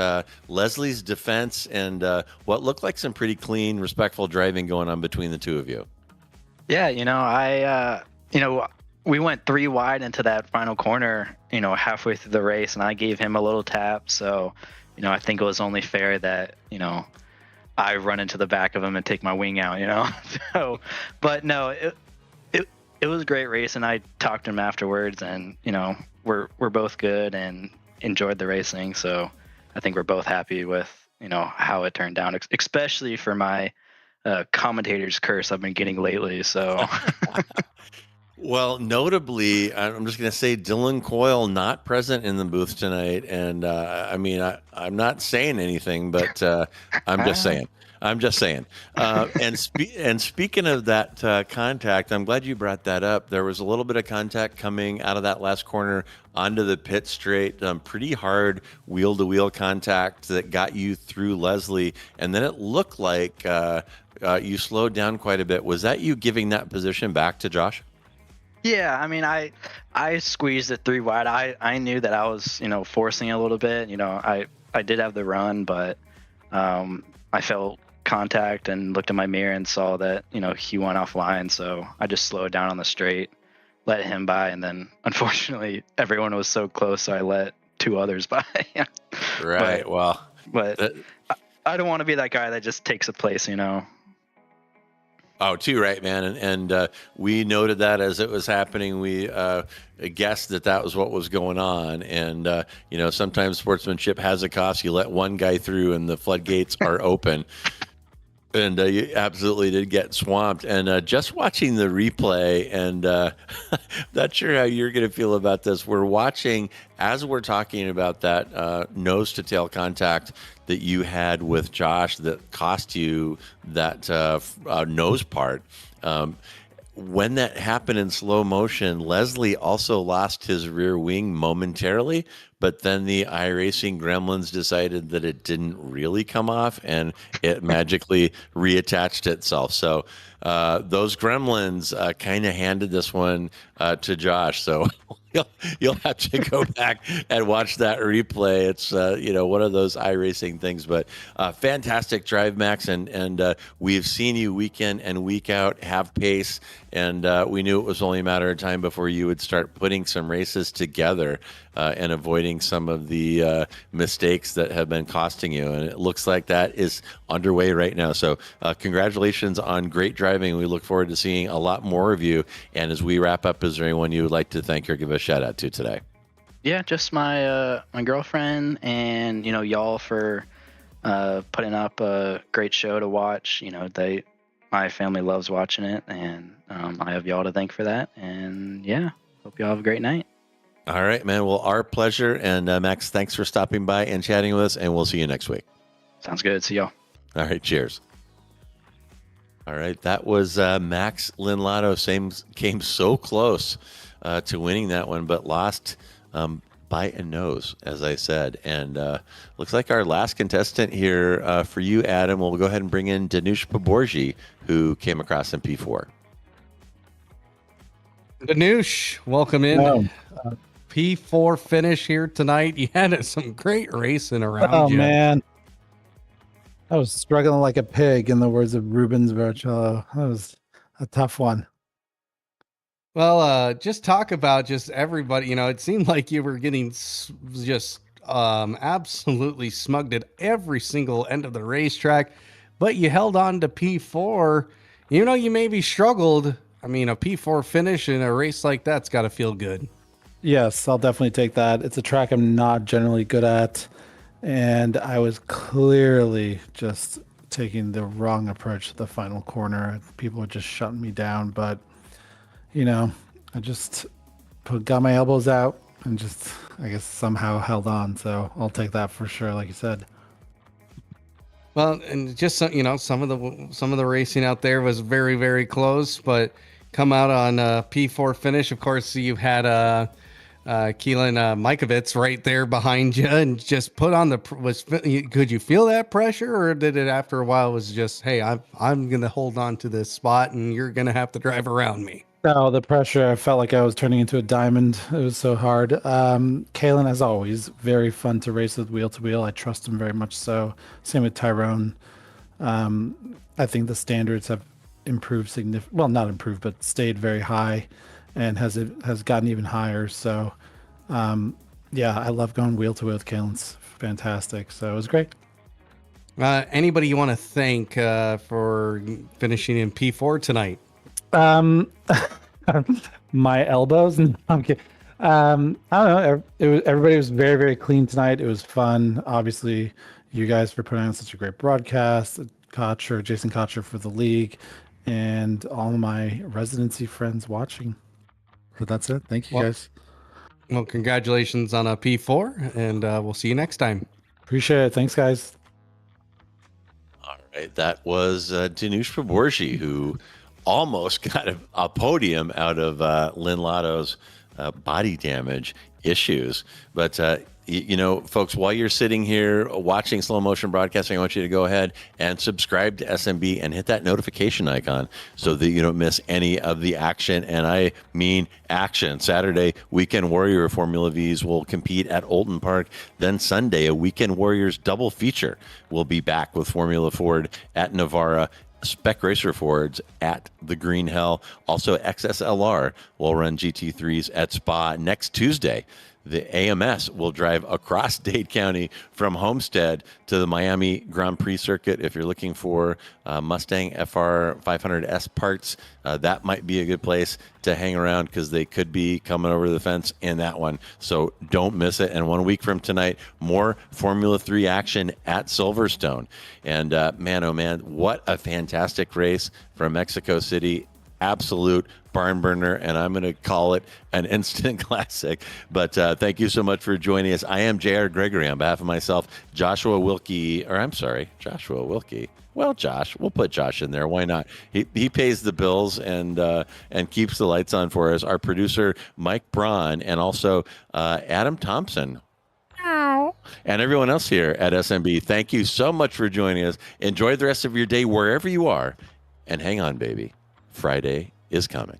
Leslie's defense and what looked like some pretty clean, respectful driving going on between the two of you. Yeah, we went 3 wide into that final corner, halfway through the race, and I gave him a little tap. So, I think it was only fair that, I run into the back of him and take my wing out, So, but no, it was a great race, and I talked to him afterwards, and, we're both good and enjoyed the racing. So I think we're both happy with, how it turned out, especially for my commentator's curse I've been getting lately. So. Well, notably, I'm just going to say Dylan Coyle not present in the booth tonight. And I'm not saying anything, but I'm just saying. And speaking of that contact, I'm glad you brought that up. There was a little bit of contact coming out of that last corner onto the pit straight, pretty hard wheel-to-wheel contact that got you through Leslie. And then it looked like you slowed down quite a bit. Was that you giving that position back to Josh? Yeah, I squeezed it 3 wide. I knew that I was, forcing a little bit. I did have the run, but I felt contact and looked in my mirror and saw that, he went offline. So I just slowed down on the straight, let him by, and then unfortunately everyone was so close, so I let 2 others by. Right. But I don't want to be that guy that just takes a place, Oh, too right, man. And we noted that as it was happening. We guessed that was what was going on. And, sometimes sportsmanship has a cost. You let one guy through and the floodgates are open. And you absolutely did get swamped. And just watching the replay, and not sure how you're going to feel about this. We're watching, as we're talking about that nose to tail contact that you had with Josh that cost you that nose part. When that happened in slow motion, Leslie also lost his rear wing momentarily, but then the iRacing gremlins decided that it didn't really come off and it magically reattached itself. So those gremlins kind of handed this one to Josh. So you'll have to go back and watch that replay. It's one of those iRacing things, but fantastic drive, Max, and we've seen you week in and week out have pace, and we knew it was only a matter of time before you would start putting some races together and avoiding some of the mistakes that have been costing you, and it looks like that is underway right now. So congratulations on great driving. We look forward to seeing a lot more of you, and as we wrap up, is there anyone you would like to thank or give a shout out to today? Yeah, just my my girlfriend and y'all for putting up a great show to watch. My family loves watching it, and I have y'all to thank for that. And yeah, hope y'all have a great night. All right, man. Well, our pleasure. And Max, thanks for stopping by and chatting with us, and we'll see you next week. Sounds good. See y'all. All right, cheers. All right, that was Max Linlotto. Came so close to winning that one, but lost by a nose, as I said. And looks like our last contestant here for you, Adam. We'll go ahead and bring in Danush Paborji, who came across in P4. Danush, welcome in. P4 finish here tonight. You had some great racing around you. Oh, man. I was struggling like a pig, in the words of Rubens Barrichello. That was a tough one. Well, just talk about just everybody. It seemed like you were getting just absolutely smugged at every single end of the racetrack, but you held on to P4. You maybe struggled. I mean, a P4 finish in a race like that's got to feel good. Yes, I'll definitely take that. It's a track I'm not generally good at, and I was clearly just taking the wrong approach to the final corner. People were just shutting me down, but I just got my elbows out and just, I guess, somehow held on. So I'll take that for sure, like you said. Well, and just some of the racing out there was very, very close, but come out on P4 finish. Of course, you had Keelan Mikovits right there behind you, and just put on could you feel that pressure, or did it after a while was just, hey, I'm gonna hold on to this spot and you're gonna have to drive around me? No, the pressure, I felt like I was turning into a diamond. It was so hard. Kalen, as always, very fun to race with wheel to wheel. I trust him very much so. Same with Tyrone. I think the standards have improved significantly. Well, not improved, but stayed very high, and has gotten even higher. So, yeah, I love going wheel to wheel with Kalen's fantastic. So it was great. Anybody you want to thank for finishing in P4 tonight? My elbows. No, I'm kidding. I don't know. Everybody was very, very clean tonight. It was fun. Obviously, you guys for putting on such a great broadcast. Cotcher, Jason Cotcher for the league, and all of my residency friends watching. So that's it. Thank you, guys. Well, congratulations on a P4, and we'll see you next time. Appreciate it. Thanks, guys. All right, that was Danush Paborji, who almost got a podium out of Lynn Lotto's body damage issues. But, folks, while you're sitting here watching slow motion broadcasting, I want you to go ahead and subscribe to SMB and hit that notification icon so that you don't miss any of the action. And I mean action. Saturday, Weekend Warrior Formula Vs will compete at Oulton Park. Then Sunday, a Weekend Warriors double feature will be back with Formula Ford at Navarra. Spec Racer Fords at the Green Hell. Also, XSLR will run GT3s at Spa next Tuesday. the AMS will drive across Dade County from Homestead to the Miami Grand Prix circuit. If you're looking for Mustang FR 500S parts, that might be a good place to hang around because they could be coming over the fence in that one. So don't miss it. And 1 week from tonight, more Formula 3 action at Silverstone. And man, oh man, what a fantastic race from Mexico City. Absolute barn burner, and I'm going to call it an instant classic. But thank you so much for joining us. I am J.R. Gregory on behalf of myself, Joshua Wilkie. Well, Josh, we'll put Josh in there. Why not? He pays the bills and keeps the lights on for us. Our producer, Mike Braun, and also Adam Thompson. And everyone else here at SMB, thank you so much for joining us. Enjoy the rest of your day wherever you are. And hang on, baby. Friday is coming.